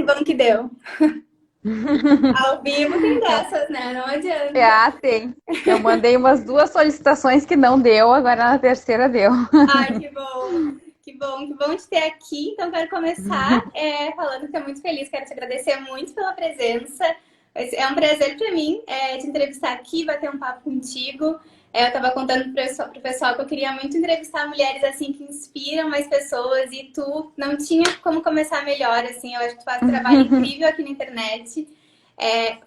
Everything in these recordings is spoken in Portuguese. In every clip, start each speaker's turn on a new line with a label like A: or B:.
A: Que bom que deu. Ao vivo tem dessas, né? Não adianta.
B: Tem. Eu mandei umas duas solicitações que não deu, agora na terceira deu.
A: Ai, que bom. Que bom, que bom te ter aqui. Então, quero começar falando que estou muito feliz. Quero te agradecer muito pela presença. É um prazer para mim te entrevistar aqui, bater um papo contigo. Eu estava contando para o pessoal que eu queria muito entrevistar mulheres assim que inspiram mais pessoas e tu não tinha como começar melhor. Assim, eu acho que tu faz um trabalho incrível aqui na internet.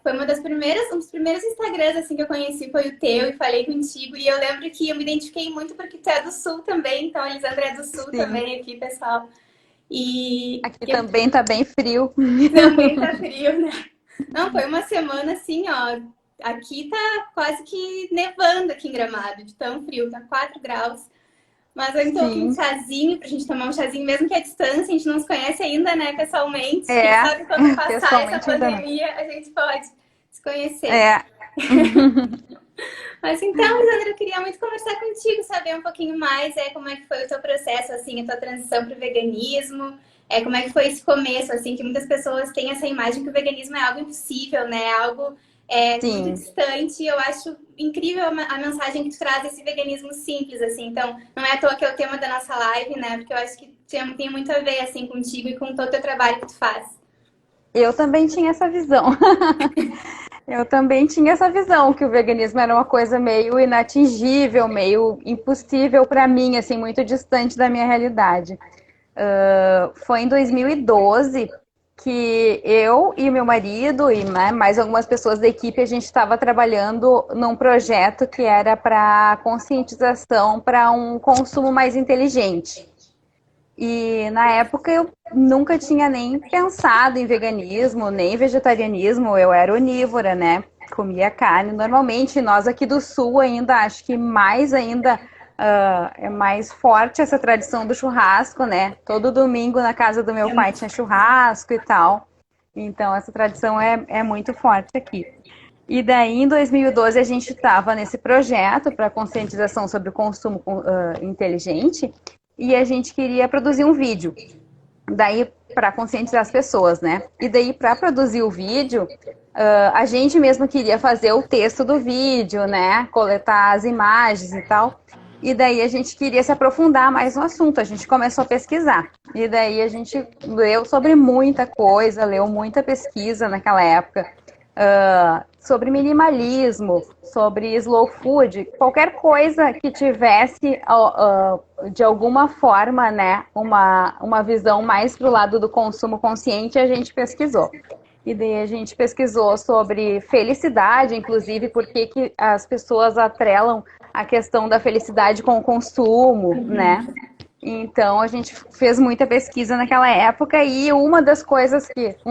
A: Foi um dos primeiros Instagrams assim, que eu conheci foi o teu e falei contigo. E eu lembro que eu me identifiquei muito porque tu é do Sul também. Então, a Elisandra é do Sul
B: Sim.
A: também aqui, pessoal. E
B: Aqui
A: eu
B: também tá bem frio.
A: também tá frio, né? Não, foi uma semana assim, ó. Aqui tá quase que nevando aqui em Gramado, de tão frio, tá 4 graus. Mas eu tô aqui um
B: Sim.
A: chazinho pra gente tomar um chazinho, mesmo que à distância, a gente não se conhece ainda, né, pessoalmente. Quem
B: É,
A: sabe quando passar essa
B: pessoalmente ainda não.
A: pandemia, a gente pode se conhecer.
B: É.
A: Mas então, Lisandra, eu queria muito conversar contigo, saber um pouquinho mais como é que foi o teu processo, assim, a tua transição para o veganismo, como é que foi esse começo, assim, que muitas pessoas têm essa imagem que o veganismo é algo impossível, né? Algo muito
B: Sim.
A: distante. E eu acho incrível a mensagem que tu traz desse veganismo simples, assim. Então, não é à toa que é o tema da nossa live, né? Porque eu acho que tem muito a ver, assim, contigo e com todo o teu trabalho que tu faz.
B: Eu também tinha essa visão. Eu também tinha essa visão que o veganismo era uma coisa meio inatingível, meio impossível para mim, assim, muito distante da minha realidade. Foi em 2012 que eu e meu marido e mais algumas pessoas da equipe a gente estava trabalhando num projeto que era para conscientização para um consumo mais inteligente. E na época eu nunca tinha nem pensado em veganismo, nem vegetarianismo, eu era onívora, né? Comia carne normalmente. Nós aqui do sul ainda, acho que mais ainda é mais forte essa tradição do churrasco, né? Todo domingo na casa do meu pai tinha churrasco e tal. Então essa tradição é muito forte aqui. E daí, em 2012, a gente estava nesse projeto para conscientização sobre o consumo inteligente e a gente queria produzir um vídeo. Daí, para conscientizar as pessoas, né? E daí, para produzir o vídeo, a gente mesmo queria fazer o texto do vídeo, né? Coletar as imagens e tal. E daí a gente queria se aprofundar mais no assunto. A gente começou a pesquisar. E daí a gente leu sobre muita coisa, leu muita pesquisa naquela época. Sobre minimalismo, sobre slow food, qualquer coisa que tivesse de alguma forma, né, uma visão mais para o lado do consumo consciente, a gente pesquisou. E daí a gente pesquisou sobre felicidade, inclusive, por que as pessoas atrelam a questão da felicidade com o consumo, né? Então a gente fez muita pesquisa naquela época e um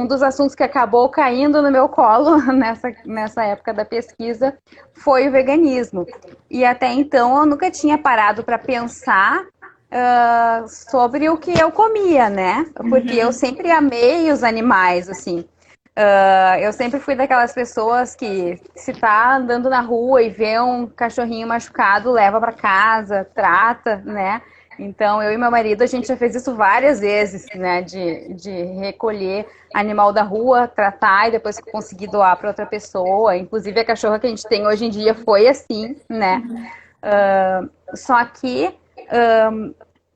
B: dos assuntos que acabou caindo no meu colo nessa época da pesquisa foi o veganismo. E até então eu nunca tinha parado para pensar sobre o que eu comia, né? Porque eu sempre amei os animais, assim. Eu sempre fui daquelas pessoas que se tá andando na rua e vê um cachorrinho machucado, leva para casa, trata, né? Então, eu e meu marido, a gente já fez isso várias vezes, né? De recolher animal da rua, tratar e depois conseguir doar para outra pessoa. Inclusive, a cachorra que a gente tem hoje em dia foi assim, né? Só que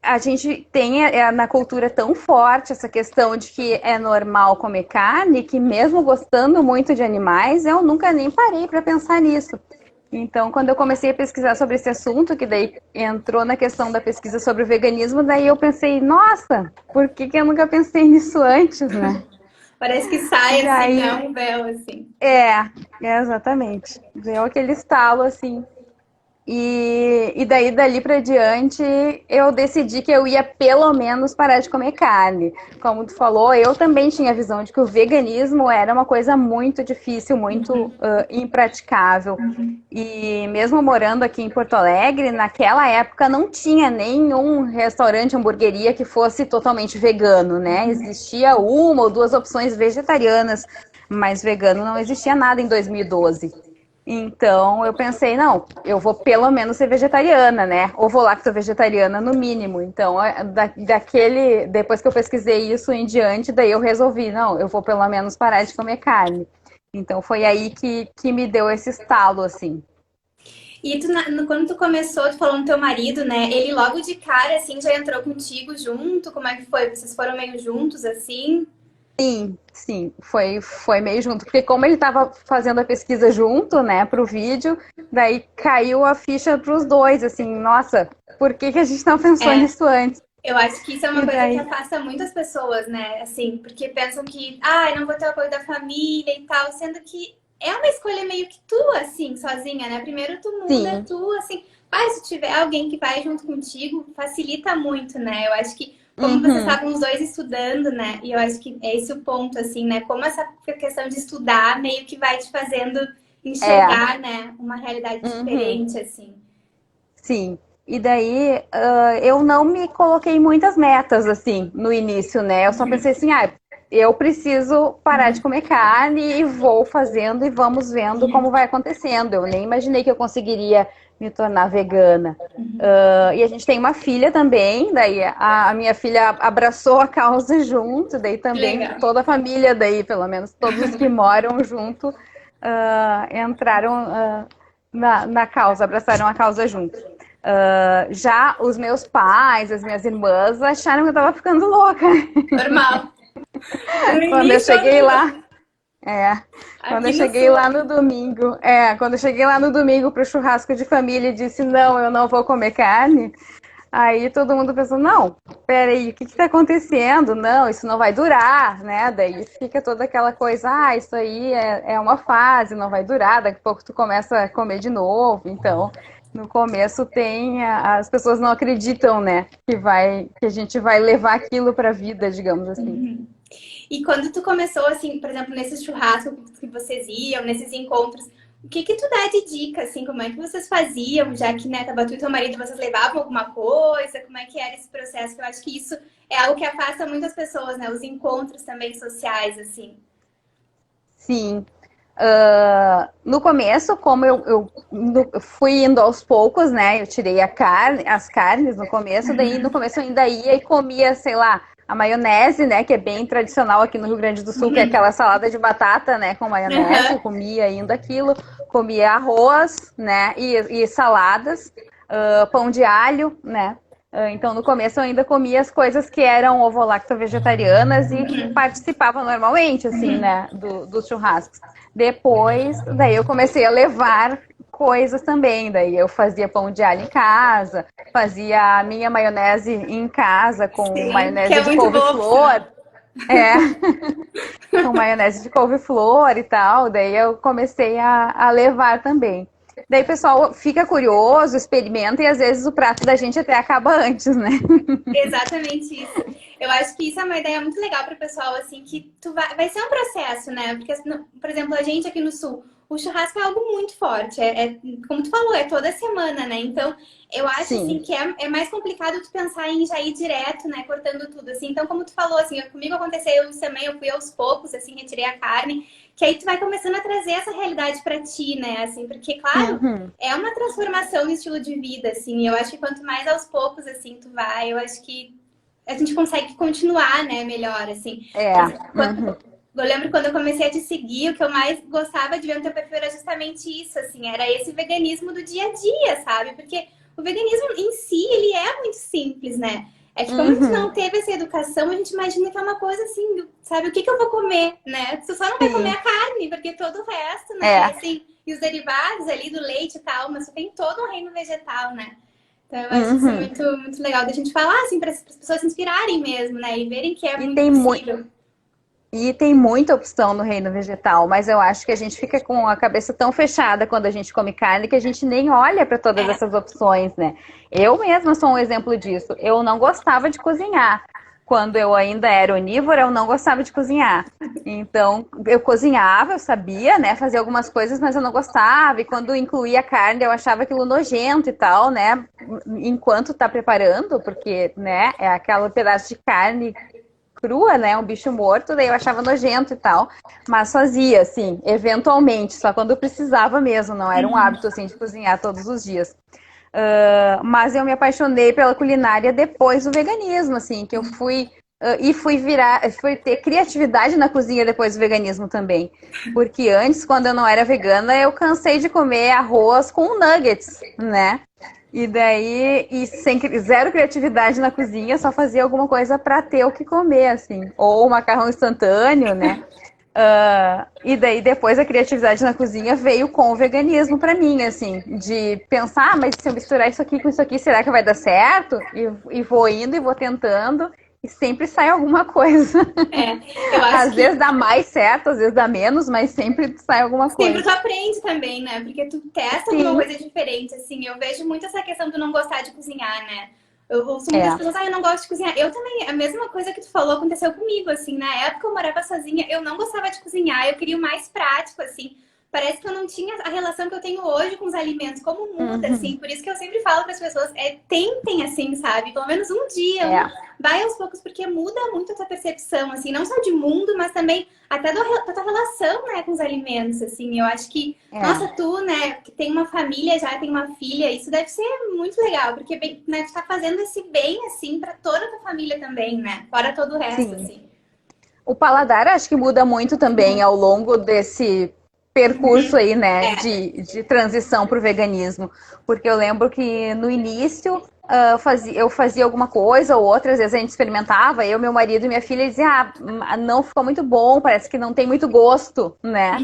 B: a gente tem na cultura tão forte essa questão de que é normal comer carne, que mesmo gostando muito de animais, eu nunca nem parei para pensar nisso. Então, quando eu comecei a pesquisar sobre esse assunto, que daí entrou na questão da pesquisa sobre o veganismo, daí eu pensei, nossa, por que que eu nunca pensei nisso antes, né?
A: Parece que
B: E
A: sai assim, né?
B: daí,
A: Um véu, assim.
B: exatamente. Deu aquele estalo assim. E daí, dali para diante, eu decidi que eu ia pelo menos parar de comer carne. Como tu falou, eu também tinha a visão de que o veganismo era uma coisa muito difícil, muito impraticável. E mesmo morando aqui em Porto Alegre, naquela época não tinha nenhum restaurante, hamburgueria que fosse totalmente vegano, né? Existia uma ou duas opções vegetarianas, mas vegano não existia nada em 2012. Então eu pensei, não, eu vou pelo menos ser vegetariana, né? Ou vou lá que sou vegetariana no mínimo. Então, depois que eu pesquisei isso em diante, daí eu resolvi, não, eu vou pelo menos parar de comer carne. Então foi aí que me deu esse estalo, assim.
A: E tu, quando tu começou, tu falou no teu marido, né? Ele logo de cara, assim, já entrou contigo junto? Como é que foi? Vocês foram meio juntos, assim?
B: Sim, foi meio junto, porque como ele estava fazendo a pesquisa junto, né, pro vídeo, daí caiu a ficha pros dois, assim, nossa, por que que a gente não pensou
A: É,
B: nisso antes?
A: eu acho que isso é uma
B: E
A: coisa que
B: daí,
A: afasta muitas pessoas, né? Assim, porque pensam que, ah, eu não vou ter o apoio da família e tal, sendo que é uma escolha meio que tua, assim, sozinha, né? Primeiro tu muda,
B: sim,
A: tu, assim, ah, se tiver alguém que vai junto contigo, facilita muito, né? Eu acho que, como vocês
B: uhum,
A: estavam os dois estudando, né? E eu acho que é esse o ponto, assim, né? Como essa questão de estudar meio que vai te fazendo
B: é,
A: enxergar, né? Uma realidade
B: uhum,
A: diferente, assim.
B: sim. E daí, eu não me coloquei muitas metas, assim, no início, né, eu só pensei assim, ah, eu preciso parar de comer carne e vou fazendo e vamos vendo como vai acontecendo. Eu nem imaginei que eu conseguiria me tornar vegana. E a gente tem uma filha também, daí a minha filha abraçou a causa junto, daí
A: Que
B: também
A: legal.
B: toda a família daí, pelo menos todos os que moram junto, entraram na causa, abraçaram a causa junto. Já os meus pais, as minhas irmãs acharam que eu tava ficando louca.
A: Normal. No
B: Quando eu
A: início, todo
B: cheguei
A: mundo.
B: lá, é, quando
A: Aqui
B: eu
A: no
B: cheguei
A: sul.
B: lá no domingo, quando eu cheguei lá no domingo pro churrasco de família e disse, não, eu não vou comer carne, aí todo mundo pensou, não, peraí, o que que tá acontecendo? Não, isso não vai durar, né? Daí fica toda aquela coisa, isso aí é uma fase, não vai durar, daqui a pouco tu começa a comer de novo, então... No começo as pessoas não acreditam, né, que a gente vai levar aquilo para a vida, digamos assim.
A: E quando tu começou, assim, por exemplo, nesses churrascos que vocês iam, nesses encontros, o que que tu dá de dica, assim, como é que vocês faziam, já que, né, tava tu e teu marido, vocês levavam alguma coisa, como é que era esse processo? Que eu acho que isso é algo que afasta muitas pessoas, né, os encontros também sociais, assim.
B: Sim. No começo, como eu fui indo aos poucos, né? Eu tirei as carnes no começo, daí no começo eu ainda ia e comia, sei lá, a maionese, né? Que é bem tradicional aqui no Rio Grande do Sul, que é aquela salada de batata, né? Com maionese, eu
A: Aham.
B: comia ainda aquilo, comia arroz, né? E saladas, pão de alho, né? Então, no começo eu ainda comia as coisas que eram ovo-lacto-vegetarianas e participava normalmente, assim, né, dos churrascos. Depois, daí eu comecei a levar coisas também. Daí eu fazia pão de alho em casa, fazia a minha maionese em casa com
A: Sim, que
B: maionese
A: é
B: de
A: muito boa, por
B: couve-flor.
A: sinal.
B: É, com maionese de couve-flor e tal. Daí eu comecei a levar também. Daí o pessoal fica curioso, experimenta e às vezes o prato da gente até acaba antes, né?
A: Exatamente isso. Eu acho que isso é uma ideia muito legal para o pessoal, assim, que vai ser um processo, né? Porque, por exemplo, a gente aqui no Sul, o churrasco é algo muito forte. Como tu falou, é toda semana, né? Então, eu acho, assim,
B: Sim.
A: que é mais complicado tu pensar em já ir direto, né? Cortando tudo, assim. Então, como tu falou, assim, comigo aconteceu isso também. Eu fui aos poucos, assim, retirei a carne. Que aí tu vai começando a trazer essa realidade para ti, né? Assim, porque, claro,
B: Uhum.
A: é uma transformação no estilo de vida, assim. Eu acho que quanto mais aos poucos, assim, tu vai, eu acho que a gente consegue continuar, né, melhor, assim.
B: É.
A: Por exemplo,
B: Uhum.
A: eu lembro quando eu comecei a te seguir, o que eu mais gostava de ver no teu perfil era justamente isso, assim, era esse veganismo do dia a dia, sabe? Porque o veganismo em si, ele é muito simples, né? É que como a gente não
B: Uhum.
A: teve essa educação, a gente imagina que é uma coisa assim, sabe? O que que eu vou comer, né? Você só não vai comer
B: Sim.
A: a carne, porque todo o resto, né? E
B: É.
A: assim, e os derivados ali do leite e tal, mas tem todo um reino vegetal, né? Então eu acho isso
B: Uhum.
A: muito, muito legal da gente falar, assim, para as pessoas se inspirarem mesmo, né? E verem que é
B: E
A: muito
B: tem, mu
A: possível.
B: e tem muita opção no reino vegetal, mas eu acho que a gente fica com a cabeça tão fechada quando a gente come carne que a gente nem olha para todas
A: É,
B: essas opções, né? Eu mesma sou um exemplo disso. Eu não gostava de cozinhar. Quando eu ainda era onívora, eu não gostava de cozinhar. Então, eu cozinhava, eu sabia, né, fazer algumas coisas, mas eu não gostava. E quando incluía carne, eu achava aquilo nojento e tal, né? Enquanto tá preparando, porque, né, é aquele pedaço de carne crua, né? Um bicho morto, daí eu achava nojento e tal. Mas fazia, assim, eventualmente, só quando precisava mesmo, não era um hábito, assim, de cozinhar todos os dias. Mas eu me apaixonei pela culinária depois do veganismo, assim, que eu fui e fui ter criatividade na cozinha depois do veganismo também. Porque antes, quando eu não era vegana, eu cansei de comer arroz com nuggets, né? E daí, sem zero criatividade na cozinha, só fazia alguma coisa para ter o que comer, assim. Ou macarrão instantâneo, né? E daí depois a criatividade na cozinha veio com o veganismo pra mim, assim, de pensar, mas se eu misturar isso aqui com isso aqui, será que vai dar certo? E vou indo e vou tentando e sempre sai alguma coisa.
A: Eu acho
B: Às
A: que
B: vezes dá mais certo, às vezes dá menos, mas sempre sai alguma
A: sempre
B: coisa.
A: tu aprende também, né? Porque tu testa alguma
B: Sim,
A: coisa diferente, assim. Eu vejo muito essa questão de não gostar de cozinhar, né? Eu ouço muitas
B: é.
A: pessoas, eu não gosto de cozinhar. Eu também, a mesma coisa que tu falou aconteceu comigo, assim. Na época eu morava sozinha, eu não gostava de cozinhar, eu queria o mais prático, assim. Parece que eu não tinha a relação que eu tenho hoje com os alimentos, como muda,
B: Uhum,
A: assim. Por isso que eu sempre falo para as pessoas, tentem, assim, sabe? Pelo menos um dia,
B: é.
A: vai aos poucos, porque muda muito a tua percepção, assim. Não só de mundo, mas também até da tua relação, né, com os alimentos, assim. Eu acho que, nossa,
B: É.
A: tu, né, que tem uma família já, tem uma filha, isso deve ser muito legal, porque, né, tu tá fazendo esse bem, assim, pra toda a tua família também, né? Fora todo o resto,
B: Sim.
A: assim.
B: O paladar acho que muda muito também ao longo desse percurso aí, né, de transição para o veganismo. Porque eu lembro que no início eu fazia alguma coisa ou outra, às vezes a gente experimentava, eu, meu marido e minha filha dizia, não ficou muito bom, parece que não tem muito gosto, né?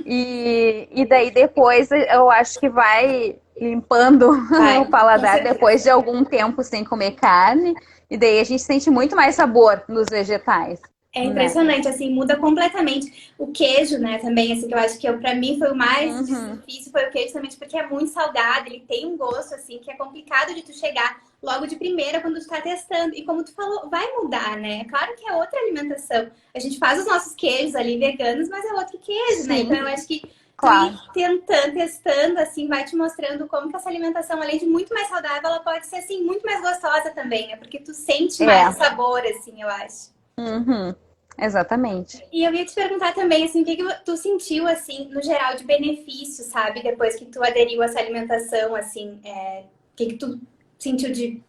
B: E daí depois eu acho que vai limpando o
A: Vai, com
B: paladar
A: certeza.
B: depois de algum tempo sem comer carne, e daí a gente sente muito mais sabor nos vegetais.
A: É
B: Né?
A: impressionante, assim, muda completamente. O queijo, né, também, assim, que eu acho que pra mim foi o mais
B: Uhum.
A: difícil, foi o queijo também, porque é muito salgado, ele tem um gosto, assim, que é complicado de tu chegar logo de primeira quando tu tá testando. E como tu falou, vai mudar, né? É claro que é outra alimentação. A gente faz os nossos queijos ali veganos, mas é outro queijo, né? Então
B: Sim,
A: eu acho que tu ir
B: claro.
A: tentando, testando, assim, vai te mostrando como que essa alimentação, além de muito mais saudável, ela pode ser, assim, muito mais gostosa também, né? Porque tu sente mais o
B: É.
A: sabor, assim, eu acho.
B: Uhum. Exatamente.
A: E eu ia te perguntar também, assim, o que que tu sentiu, assim, no geral, de benefício, sabe? Depois que tu aderiu a essa alimentação, assim, o que que tu sentiu de...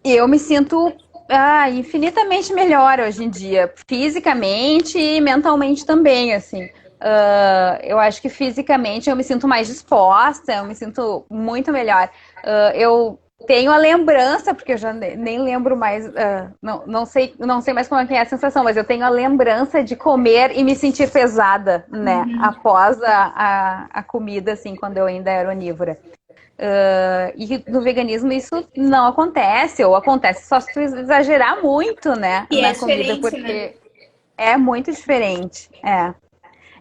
B: Eu me sinto infinitamente melhor hoje em dia, fisicamente e mentalmente também, assim. Eu acho que fisicamente eu me sinto mais disposta, eu me sinto muito melhor. Eu tenho a lembrança, porque eu já nem lembro mais, não sei mais como é que é a sensação, mas eu tenho a lembrança de comer e me sentir pesada, né, após a comida, assim, quando eu ainda era onívora. E no veganismo isso não acontece, ou acontece só se tu exagerar muito, né,
A: E é
B: na comida,
A: diferente, né?
B: porque é muito diferente. É.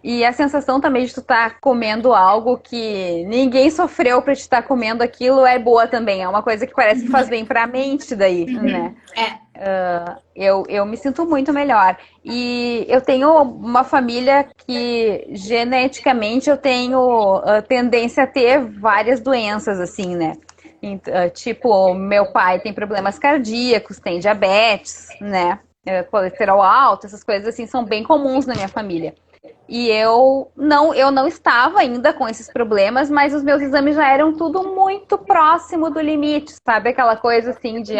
B: E a sensação também de tu estar comendo algo que ninguém sofreu para te estar comendo aquilo é boa também. É uma coisa que parece que faz bem para a mente daí, né?
A: É,
B: Eu me sinto muito melhor. E eu tenho uma família que geneticamente eu tenho tendência a ter várias doenças, assim, né? Tipo, meu pai tem problemas cardíacos, tem diabetes, né? Colesterol alto, essas coisas assim são bem comuns na minha família. E eu não estava ainda com esses problemas, mas os meus exames já eram tudo muito próximo do limite, sabe? Aquela coisa assim de,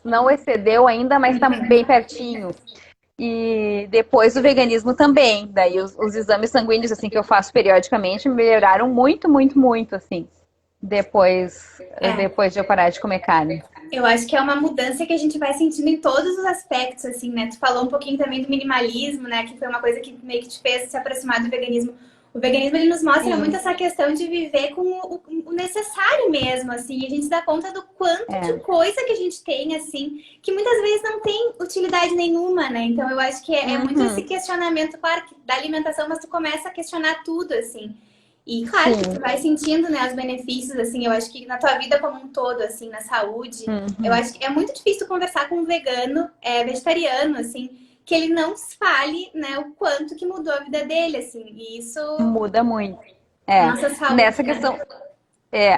B: não excedeu ainda, mas está bem pertinho. E depois o veganismo também. Daí os exames sanguíneos, assim, que eu faço periodicamente, melhoraram muito, muito, muito, assim, depois,
A: é.
B: depois de eu parar de comer carne.
A: Eu acho que é uma mudança que a gente vai sentindo em todos os aspectos, assim, né? Tu falou um pouquinho também do minimalismo, né? Que foi uma coisa que meio que te fez se aproximar do veganismo. O veganismo, ele nos mostra muito
B: Sim,
A: essa questão de viver com o necessário mesmo, assim. E a gente se dá conta do quanto de
B: é.
A: coisa que a gente tem, assim, que muitas vezes não tem utilidade nenhuma, né? Então, eu acho que é muito esse
B: Uhum,
A: questionamento, claro, da alimentação, mas tu começa a questionar tudo, assim. E claro que tu
B: sim.
A: vai sentindo, né, os benefícios, assim, eu acho que na tua vida como um todo, assim, na saúde, eu
B: Uhum.
A: acho que é muito difícil conversar com um vegano, vegetariano, assim, que ele não fale, né, o quanto que mudou a vida dele, assim, e isso,
B: Muda muito.
A: a
B: É,
A: nossa saúde,
B: nessa
A: né?
B: questão,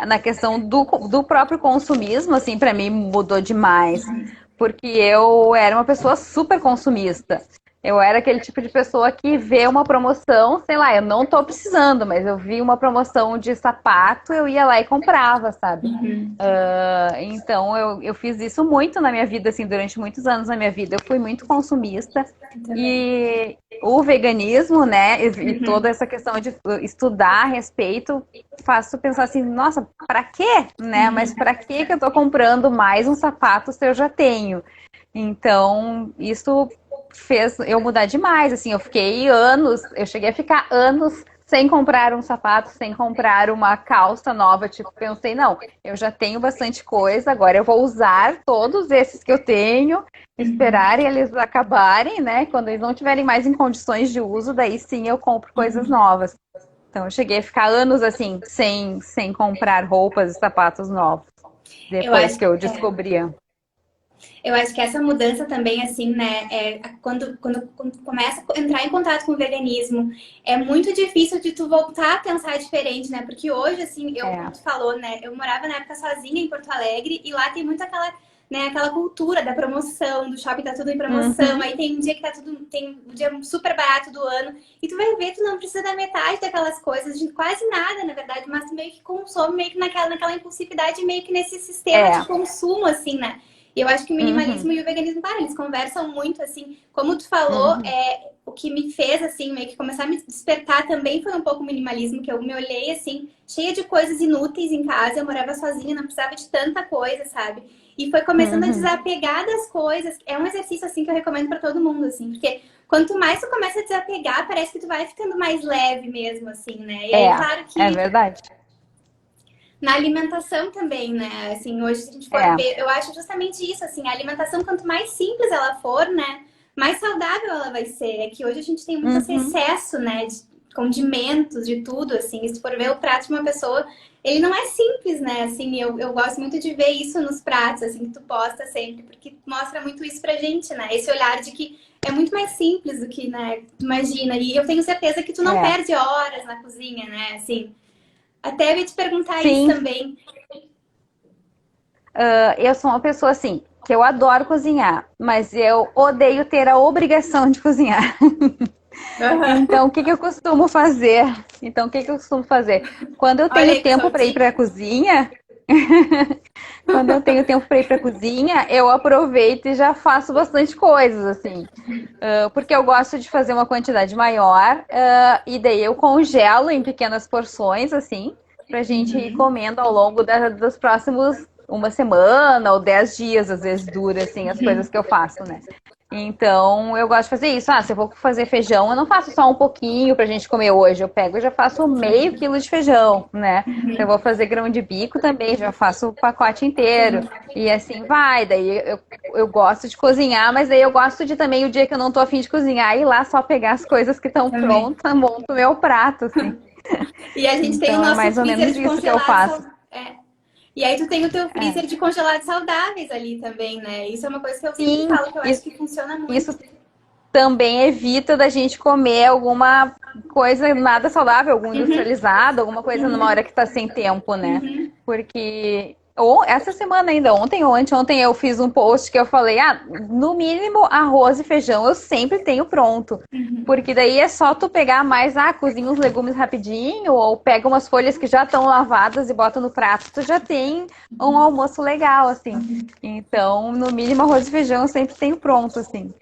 B: na questão do próprio consumismo, assim, para mim mudou demais. porque eu era uma pessoa super consumista. Eu era aquele tipo de pessoa que vê uma promoção, sei lá, eu não tô precisando, mas eu vi uma promoção de sapato, eu ia lá e comprava, sabe? Então eu fiz isso muito na minha vida, assim, durante muitos anos na minha vida. Eu fui muito consumista. E o veganismo, né, e toda essa questão de estudar a respeito, faz tu pensar assim, nossa, pra quê? Né? Mas pra que eu tô comprando mais um sapato se eu já tenho? Então, isso fez eu mudar demais, assim, eu fiquei anos, eu cheguei a ficar anos sem comprar um sapato, sem comprar uma calça nova, tipo, pensei, não, eu já tenho bastante coisa, agora eu vou usar todos esses que eu tenho, esperar eles acabarem, né, quando eles não estiverem mais em condições de uso, daí sim eu compro coisas novas. Então eu cheguei a ficar anos, assim, sem comprar roupas e sapatos novos,
A: Eu
B: depois
A: acho,
B: que eu descobria.
A: eu acho que essa mudança também, assim, né, quando começa a entrar em contato com o veganismo, é muito difícil de tu voltar a pensar diferente, né? Porque hoje, assim, como tu falou, né, eu morava na época sozinha em Porto Alegre e lá tem muito aquela, né, aquela cultura da promoção, do shopping tá tudo em promoção, aí tem um dia que tá tudo, tem um dia super barato do ano, e tu vai ver, tu não precisa da metade daquelas coisas, de quase nada, na verdade, mas tu meio que consome meio que naquela impulsividade, meio que nesse sistema de consumo, assim, né? E eu acho que o minimalismo e o veganismo, claro, eles conversam muito, assim, como tu falou, o que me fez, assim, meio que começar a me despertar também foi um pouco o minimalismo, que eu me olhei, assim, cheia de coisas inúteis em casa, eu morava sozinha, não precisava de tanta coisa, sabe? E foi começando a desapegar das coisas, é um exercício, assim, que eu recomendo pra todo mundo, assim, porque quanto mais tu começa a desapegar, parece que tu vai ficando mais leve mesmo, assim, né? E aí, claro que
B: É verdade.
A: na alimentação também, né? Assim, hoje, se a gente for ver, eu acho justamente isso, assim, a alimentação, quanto mais simples ela for, né, mais saudável ela vai ser. É que hoje a gente tem muito esse excesso, né, de condimentos, de tudo, assim. E se for ver o prato de uma pessoa, ele não é simples, né? Assim, eu gosto muito de ver isso nos pratos, assim, que tu posta sempre, porque mostra muito isso pra gente, né? Esse olhar de que é muito mais simples do que, né, tu imagina. E eu tenho certeza que tu não perde horas na cozinha, né? Assim, até eu ia te perguntar isso
B: Sim,
A: também.
B: eu sou uma pessoa assim, que eu adoro cozinhar, mas eu odeio ter a obrigação de cozinhar. Então, o que que eu costumo fazer? Quando eu
A: Olha
B: tenho
A: aí, pessoal,
B: tempo para ir para a
A: dica.
B: cozinha, quando eu tenho tempo para ir para a cozinha, eu aproveito e já faço bastante coisas, assim. Porque eu gosto de fazer uma quantidade maior, e daí eu congelo em pequenas porções, assim, pra gente ir comendo ao longo dos próximos uma semana ou 10 dias, às vezes dura, assim, as coisas que eu faço, né? Então, eu gosto de fazer isso. Se eu vou fazer feijão, eu não faço só um pouquinho pra gente comer hoje. Eu pego e já faço meio quilo de feijão, né? Se eu vou fazer grão de bico também, já faço o pacote inteiro. E assim vai. Daí eu gosto de cozinhar, mas daí eu gosto de também, o dia que eu não tô afim de cozinhar, ir lá só pegar as coisas que estão
A: Também.
B: prontas, monto o meu prato, assim.
A: E a gente tem o
B: Então, é
A: nosso
B: mais ou
A: freezer
B: menos
A: de
B: isso que eu
A: congelados
B: faço.
A: saudáveis. E aí tu tem o teu
B: É.
A: freezer de congelados saudáveis ali também, né? Isso é uma coisa que eu sempre
B: Sim,
A: falo que eu acho que funciona muito.
B: isso também evita da gente comer alguma coisa nada saudável, algum industrializado, alguma coisa numa hora que tá sem tempo, né? Porque essa semana ainda, ontem ou anteontem, eu fiz um post que eu falei, no mínimo arroz e feijão eu sempre tenho pronto. Porque daí é só tu pegar mais, cozinha os legumes rapidinho, ou pega umas folhas que já estão lavadas e bota no prato, tu já tem um almoço legal, assim. Então, no mínimo arroz e feijão eu sempre tenho pronto, assim.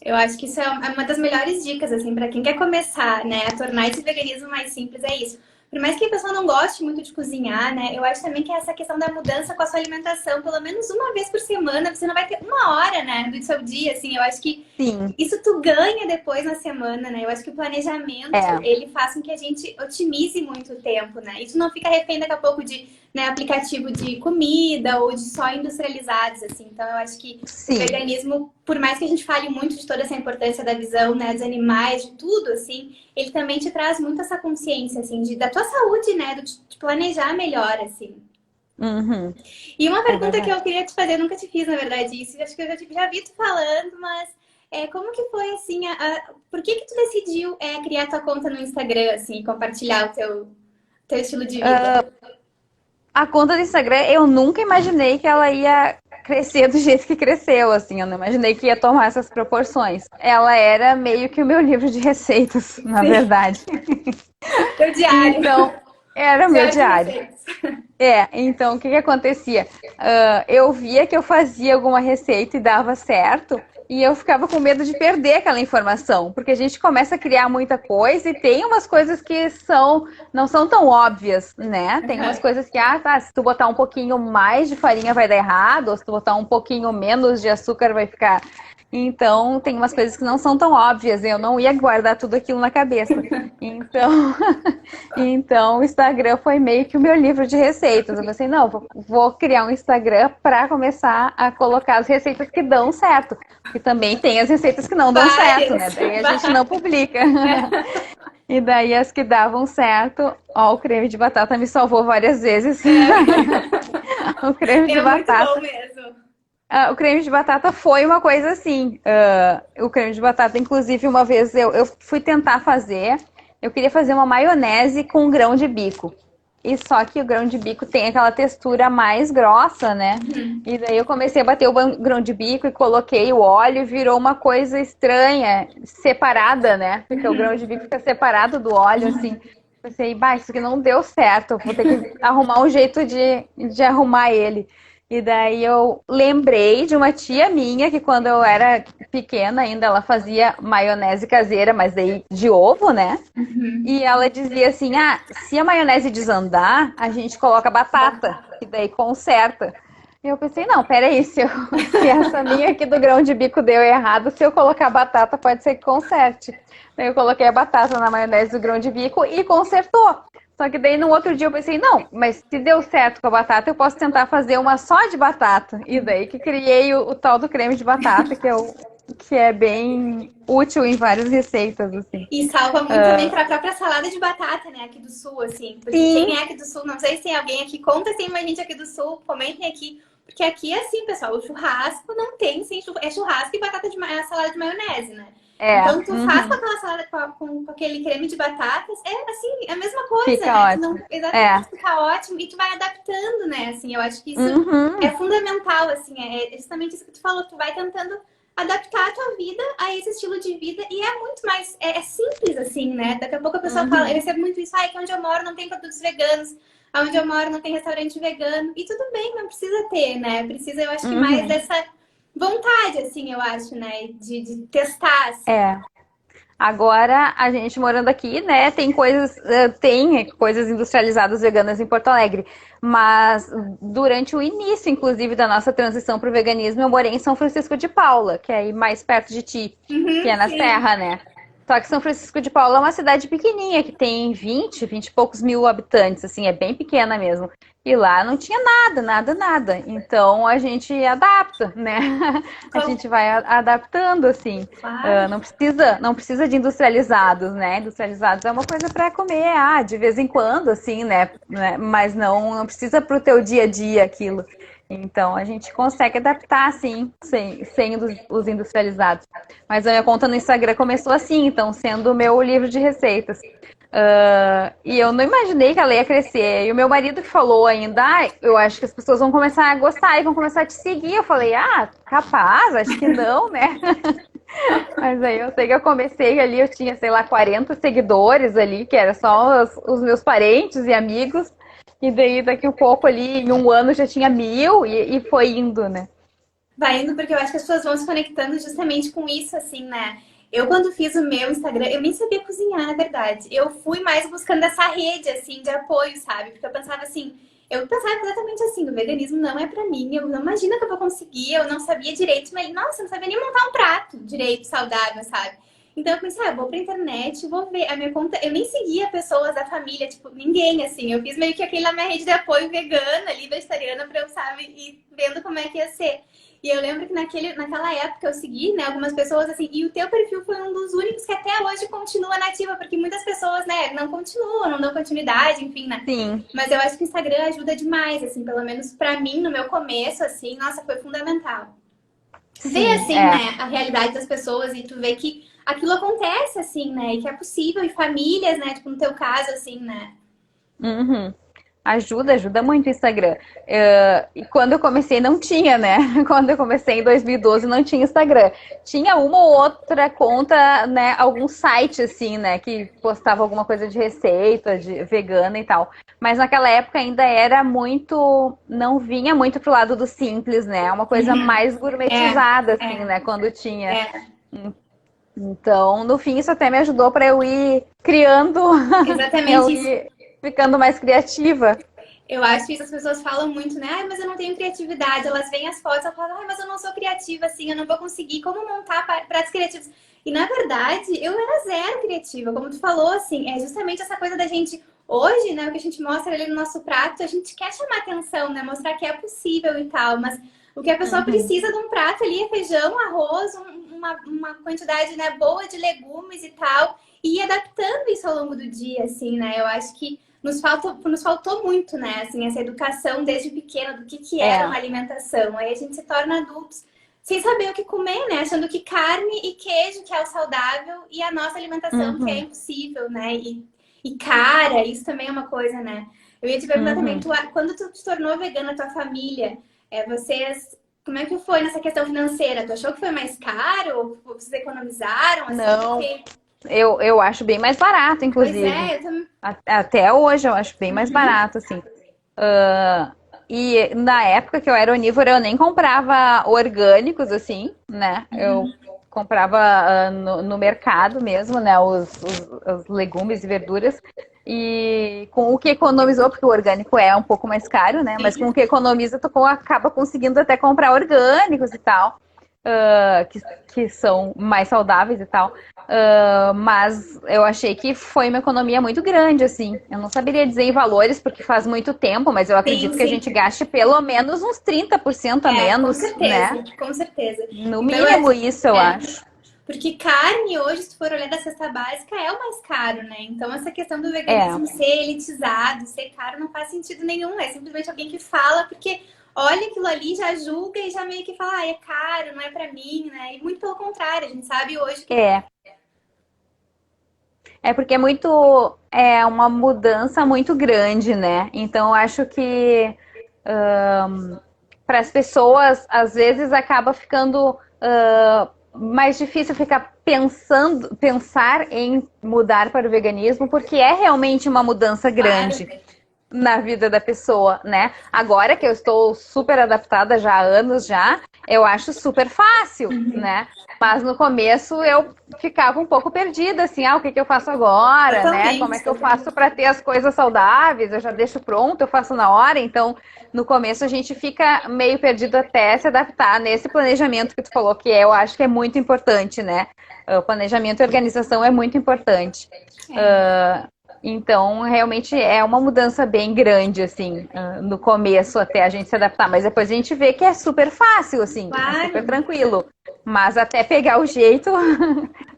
A: Eu acho que isso é uma das melhores dicas, assim, para quem quer começar, né, a tornar esse veganismo mais simples, é isso. Por mais que a pessoa não goste muito de cozinhar, né, eu acho também que essa questão da mudança com a sua alimentação, pelo menos uma vez por semana, você não vai ter uma hora, né, do seu dia, assim, eu acho que
B: Sim,
A: isso tu ganha depois na semana, né? Eu acho que o planejamento,
B: é.
A: ele faz com que a gente otimize muito o tempo, né? Isso não fica refém daqui a pouco de, né, aplicativo de comida ou de só industrializados, assim. Então, eu acho que o
B: Sim.
A: veganismo, por mais que a gente fale muito de toda essa importância da visão, né, dos animais, de tudo, assim, ele também te traz muito essa consciência, assim, da tua saúde, né? De planejar melhor, assim.
B: Uhum.
A: E uma
B: É
A: pergunta que
B: verdade.
A: eu queria te fazer, eu nunca te fiz, na verdade, isso, acho que eu já vi tu falando, mas como que foi, assim, por que que tu decidiu criar tua conta no Instagram, assim, e compartilhar o teu estilo de vida?
B: A conta do Instagram, eu nunca imaginei que ela ia crescer do jeito que cresceu, assim, eu não imaginei que ia tomar essas proporções. Ela era meio que o meu livro de receitas, na verdade.
A: Teu diário.
B: Então, era o meu
A: Diário de
B: diário.
A: receitas.
B: Então o que que acontecia? Eu via que eu fazia alguma receita e dava certo, e eu ficava com medo de perder aquela informação, porque a gente começa a criar muita coisa e tem umas coisas que não são tão óbvias, né? Tem umas coisas que, tá, se tu botar um pouquinho mais de farinha vai dar errado, ou se tu botar um pouquinho menos de açúcar vai ficar. Então, tem umas coisas que não são tão óbvias, eu não ia guardar tudo aquilo na cabeça. Então, então o Instagram foi meio que o meu livro de receitas. Eu pensei, não, vou criar um Instagram para começar a colocar as receitas que dão certo. Porque também tem as receitas que não dão certo, né? Daí a gente não publica. E daí as que davam certo, ó, o creme de batata me salvou várias vezes. O creme de batata.
A: É muito bom mesmo.
B: O creme de batata foi uma coisa assim. O creme de batata, inclusive, uma vez eu fui tentar fazer. Eu queria fazer uma maionese com grão de bico. E só que o grão de bico tem aquela textura mais grossa, né? E daí eu comecei a bater o grão de bico e coloquei o óleo e virou uma coisa estranha, separada, né? Porque o grão de bico fica separado do óleo, assim. Pensei, isso aqui não deu certo, vou ter que arrumar um jeito de arrumar ele. E daí eu lembrei de uma tia minha que quando eu era pequena ainda ela fazia maionese caseira, mas daí de ovo, né? E ela dizia assim, se a maionese desandar, a gente coloca batata, e daí conserta. E eu pensei, não, peraí, se essa minha aqui do grão de bico deu errado, se eu colocar batata pode ser que conserte. Daí eu coloquei a batata na maionese do grão de bico e consertou. Só que daí no outro dia eu pensei, não, mas se deu certo com a batata, eu posso tentar fazer uma só de batata. E daí que criei o tal do creme de batata, que é bem útil em várias receitas, assim.
A: E salva muito também para a própria salada de batata, né, aqui do sul, assim. Porque quem é aqui do sul, não sei se tem alguém aqui, conta se tem mais gente aqui do sul, comentem aqui. Porque aqui é assim, pessoal, o churrasco não tem, é churrasco e batata salada de maionese, né? Então, tu faz com aquela salada, com aquele creme de batatas, é assim, é a mesma coisa,
B: fica
A: né?
B: Ótimo.
A: Exatamente, fica ótimo e tu vai adaptando, né? Assim, eu acho que isso é fundamental, assim, é justamente isso que tu falou, tu vai tentando adaptar a tua vida a esse estilo de vida e é muito mais, é simples, assim, né? Daqui a pouco a pessoa fala, eu recebo muito isso, que onde eu moro não tem produtos veganos, onde eu moro não tem restaurante vegano, e tudo bem, não precisa ter, né? Precisa, eu acho que mais dessa vontade, assim, eu acho, né? De testar, assim.
B: Agora, a gente morando aqui, né, tem coisas industrializadas veganas em Porto Alegre. Mas durante o início, inclusive, da nossa transição para o veganismo, eu morei em São Francisco de Paula, que é aí mais perto de ti, que é na Serra, né? Só que São Francisco de Paula é uma cidade pequenininha, que tem 20 e poucos mil habitantes, assim, é bem pequena mesmo. E lá não tinha nada. Então a gente adapta, né? A gente vai adaptando, assim.
A: Claro.
B: Não precisa de industrializados, né? Industrializados é uma coisa para comer, de vez em quando, assim, né? Mas não precisa para o teu dia a dia aquilo. Então a gente consegue adaptar, assim, sem os industrializados. Mas a minha conta no Instagram começou assim, então sendo o meu livro de receitas. E eu não imaginei que ela ia crescer. E o meu marido que falou ainda, eu acho que as pessoas vão começar a gostar e vão começar a te seguir. Eu falei, capaz, acho que não, né? Mas aí eu sei que eu comecei ali, eu tinha, sei lá, 40 seguidores ali, que era só os meus parentes e amigos. E daí, daqui a pouco ali, em um ano já tinha 1000 e foi indo, né?
A: Vai indo porque eu acho que as pessoas vão se conectando justamente com isso, assim, né? Eu, quando fiz o meu Instagram, eu nem sabia cozinhar, na verdade. Eu fui mais buscando essa rede, assim, de apoio, sabe? Porque eu pensava assim, exatamente assim, o veganismo não é pra mim, eu não imagino que eu vou conseguir, eu não sabia direito, mas, nossa, eu não sabia nem montar um prato direito, saudável, sabe? Então eu pensei, eu vou pra internet, vou ver. A minha conta, eu nem seguia pessoas da família, tipo, ninguém, assim. Eu fiz meio que aquele na minha rede de apoio vegana ali, vegetariana, pra eu, sabe, ir vendo como é que ia ser. E eu lembro que naquela época eu segui, né, algumas pessoas assim, e o teu perfil foi um dos únicos que até hoje continua nativa, porque muitas pessoas, né, não continuam, não dão continuidade, enfim, né?
B: Sim.
A: Mas eu acho que o Instagram ajuda demais, assim, pelo menos pra mim, no meu começo, assim, nossa, foi fundamental. Ver, assim, né, a realidade das pessoas e tu ver que aquilo acontece, assim, né, e que é possível, e famílias, né, tipo, no teu caso, assim, né?
B: Ajuda muito o Instagram. E quando eu comecei não tinha, né? Quando eu comecei em 2012 não tinha Instagram. Tinha uma ou outra conta, né? Algum site assim, né? Que postava alguma coisa de receita, de vegana e tal. Mas naquela época ainda era muito, não vinha muito pro lado do simples, né? Uma coisa
A: Uhum.
B: mais
A: É,
B: gourmetizada assim,
A: é,
B: né? Quando tinha.
A: é.
B: Então, no fim, isso até me ajudou para eu ir criando, eu
A: Exatamente isso.
B: ir ficando mais criativa.
A: Eu acho isso, as pessoas falam muito, né? Ai, mas eu não tenho criatividade. Elas veem as fotos e falam, ai, mas eu não sou criativa, assim, eu não vou conseguir como montar pratos criativos. E na verdade, eu era zero criativa, como tu falou, assim, é justamente essa coisa da gente. Hoje, né, o que a gente mostra ali no nosso prato, a gente quer chamar atenção, né? Mostrar que é possível e tal, mas o que a pessoa
B: Uhum,
A: precisa de um prato ali é feijão, arroz, uma quantidade, né, boa de legumes e tal, e ir adaptando isso ao longo do dia, assim, né? Eu acho que nos faltou muito, né? Assim, essa educação desde pequena do que era uma
B: é.
A: alimentação. Aí a gente se torna adultos sem saber o que comer, né? Achando que carne e queijo que é o saudável e a nossa alimentação que é
B: Uhum,
A: impossível, né? E cara, isso também é uma coisa, né? Eu ia te perguntar também,
B: uhum.
A: quando tu te tornou vegana, tua família, vocês, como é que foi nessa questão financeira? Tu achou que foi mais caro? Vocês economizaram, assim?
B: Não,
A: Porque,
B: eu acho bem mais barato,
A: pois
B: inclusive.
A: é, eu também...
B: Até hoje eu acho bem mais
A: Uhum,
B: barato, assim. E na época que eu era onívora, eu nem comprava orgânicos, assim, né? Eu
A: uhum.
B: comprava no mercado mesmo, né? Os legumes e verduras. E com o que economizou, porque o orgânico é um pouco mais caro, né? Mas com o que economiza, tu acaba conseguindo até comprar orgânicos e tal, ah, que são mais saudáveis e tal. Mas eu achei que foi uma economia muito grande, assim. Eu não saberia dizer em valores, porque faz muito tempo, mas eu
A: Sim,
B: acredito que a
A: sim.
B: gente gaste pelo menos uns 30% a
A: Com
B: menos, né?
A: certeza, com certeza.
B: No
A: Então,
B: mínimo isso, eu
A: é,
B: acho.
A: porque carne hoje, se tu for olhar da cesta básica, é o mais caro, né? Então, essa questão do
B: É.
A: veganismo ser elitizado, ser caro, não faz sentido nenhum. É simplesmente alguém que fala, porque olha aquilo ali, já julga e já meio que fala, ah, é caro, não é pra mim, né? E muito pelo contrário, a gente sabe hoje que
B: É. É porque é uma mudança muito grande, né? Então, eu acho que para as pessoas, às vezes, acaba ficando mais difícil pensar em mudar para o veganismo, porque é realmente uma mudança
A: claro.
B: grande na vida da pessoa, né? Agora que eu estou super adaptada já há anos já, eu acho super fácil, né? Mas no começo eu ficava um pouco perdida, assim, o que que eu faço agora, né? Como é
A: Totalmente,
B: que eu faço para ter as coisas saudáveis? Eu já deixo pronto, eu faço na hora, então no começo a gente fica meio perdido até se adaptar nesse planejamento que tu falou, que eu acho que é muito importante, né? O planejamento e organização é muito importante.
A: é,
B: Então, realmente é uma mudança bem grande, assim, no começo até a gente se adaptar, mas depois a gente vê que é super fácil, assim, é super
A: claro.
B: tranquilo. Mas até pegar o jeito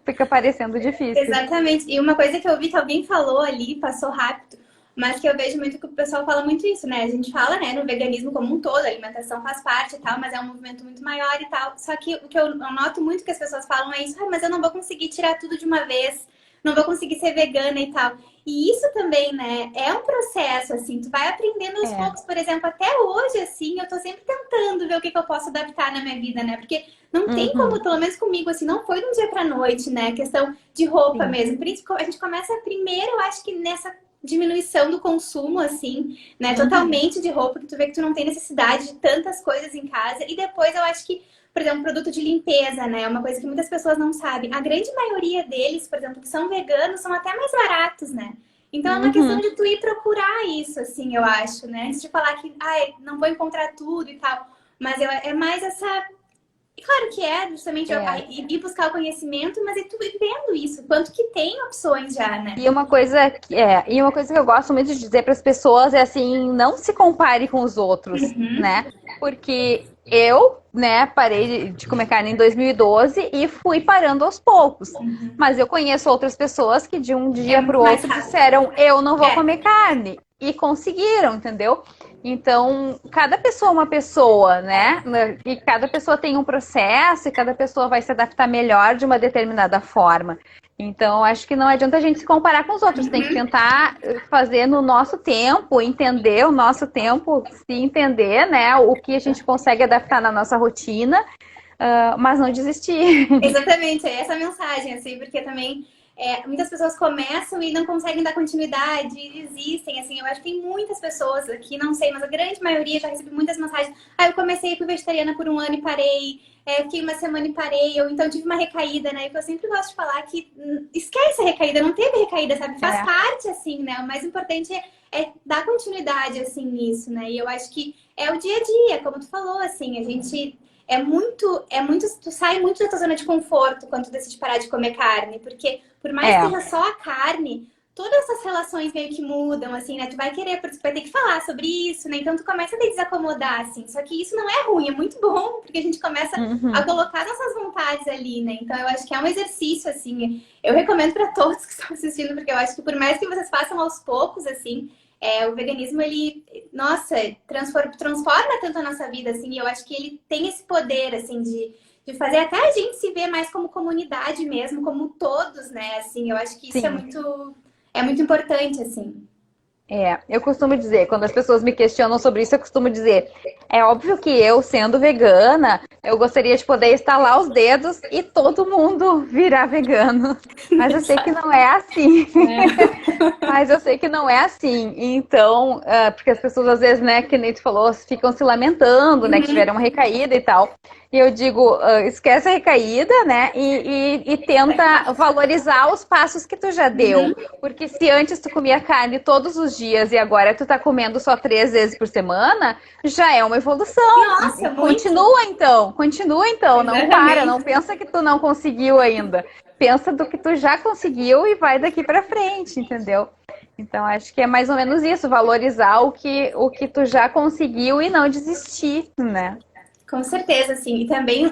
B: fica parecendo difícil.
A: Exatamente. E uma coisa que eu vi que alguém falou ali, passou rápido, mas que eu vejo muito que o pessoal fala muito isso, né? A gente fala, né, no veganismo como um todo, a alimentação faz parte e tal, mas é um movimento muito maior e tal. Só que o que eu noto muito que as pessoas falam é isso, ah, mas eu não vou conseguir tirar tudo de uma vez, não vou conseguir ser vegana e tal. E isso também, né, é um processo, assim, tu vai aprendendo aos
B: É.
A: poucos, por exemplo, até hoje, assim, eu tô sempre tentando ver o que que eu posso adaptar na minha vida, né? Porque não tem como,
B: Uhum,
A: pelo menos comigo, assim, não foi de um dia pra noite, né? Questão de roupa
B: sim.
A: mesmo. A gente começa primeiro, eu acho que nessa diminuição do consumo, assim, né?
B: Uhum.
A: Totalmente de roupa, que tu vê que tu não tem necessidade de tantas coisas em casa. E depois eu acho que, por exemplo, produto de limpeza, né? É uma coisa que muitas pessoas não sabem. A grande maioria deles, por exemplo, que são veganos, são até mais baratos, né? Então é uma questão
B: Uhum.
A: de tu ir procurar isso, assim, eu acho, né? Antes de falar que, ai, não vou encontrar tudo e tal. Mas é mais essa e claro que é justamente
B: É.
A: ir buscar o conhecimento, mas é tu ir vendo isso, quanto que tem opções já, né?
B: E uma coisa que eu gosto muito de dizer para as pessoas é assim, não se compare com os outros, né?
A: Uhum.
B: Porque eu, né, parei de comer carne em 2012 e fui parando aos poucos. Mas eu conheço outras pessoas que de um
A: É
B: dia para o
A: muito mais
B: outro
A: rápido.
B: disseram, eu não vou
A: É,
B: comer carne. E conseguiram, entendeu? Então, cada pessoa é uma pessoa, né? E cada pessoa tem um processo e cada pessoa vai se adaptar melhor de uma determinada forma. Então, acho que não adianta a gente se comparar com os outros, tem que tentar fazer no nosso tempo, entender o nosso tempo, se entender, né, o que a gente consegue adaptar na nossa rotina, mas não desistir.
A: Exatamente, é essa a mensagem, assim, porque também muitas pessoas começam e não conseguem dar continuidade, e desistem, assim, eu acho que tem muitas pessoas aqui, não sei, mas a grande maioria já recebi muitas mensagens, eu comecei a ir vegetariana por um ano e parei, fiquei uma semana e parei, ou então tive uma recaída, né, e eu sempre gosto de falar que esquece a recaída, não teve recaída, sabe, faz parte, assim, né, o mais importante é dar continuidade, assim, nisso, né, e eu acho que é o dia a dia, como tu falou, assim, a gente... tu sai muito da tua zona de conforto quando tu decide parar de comer carne, porque por mais que seja só a carne, todas essas relações meio que mudam, assim, né? Tu vai querer, porque tu vai ter que falar sobre isso, né? Então tu começa a te desacomodar, assim. Só que isso não é ruim, é muito bom, porque a gente começa a colocar nossas vontades ali, né? Então eu acho que é um exercício, assim. Eu recomendo para todos que estão assistindo, porque eu acho que por mais que vocês façam aos poucos, assim, o veganismo, ele, nossa, transforma tanto a nossa vida, assim, e eu acho que ele tem esse poder, assim, de fazer até a gente se ver mais como comunidade mesmo, como todos, né, assim, eu acho que isso
B: Sim.
A: é muito importante, assim.
B: Eu costumo dizer, quando as pessoas me questionam sobre isso, eu costumo dizer, é óbvio que eu, sendo vegana, eu gostaria de poder estalar os dedos e todo mundo virar vegano. Mas eu sei que não é assim. Mas eu sei que não é assim. Então, porque as pessoas às vezes, né, que nem tu falou, ficam se lamentando, né, que tiveram uma recaída e tal. E eu digo, esquece a recaída, né, e tenta valorizar os passos que tu já deu. Porque se antes tu comia carne todos os dias e agora tu tá comendo só 3 vezes por semana, já é uma evolução.
A: Nossa,
B: Continua então, não para, não pensa que tu não conseguiu ainda. Pensa do que tu já conseguiu e vai daqui pra frente, entendeu? Então acho que é mais ou menos isso, valorizar o que tu já conseguiu e não desistir, né?
A: Com certeza, assim. E também,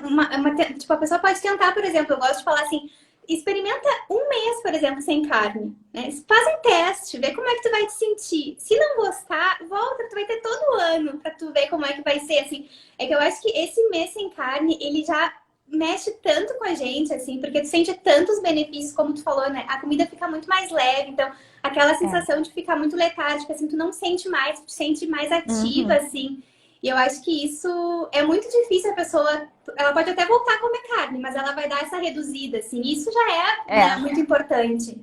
A: tipo, a pessoa pode tentar, por exemplo, eu gosto de falar assim, experimenta um mês, por exemplo, sem carne, né? Faz um teste, vê como é que tu vai te sentir. Se não gostar, volta, tu vai ter todo ano pra tu ver como é que vai ser, assim. É que eu acho que esse mês sem carne, ele já mexe tanto com a gente, assim, porque tu sente tantos benefícios, como tu falou, né? A comida fica muito mais leve, então aquela sensação de ficar muito letárgica, assim, tu não sente mais, tu te sente mais ativa, assim. E eu acho que isso é muito difícil a pessoa... Ela pode até voltar a comer carne, mas ela vai dar essa reduzida, assim. Isso já né, muito importante.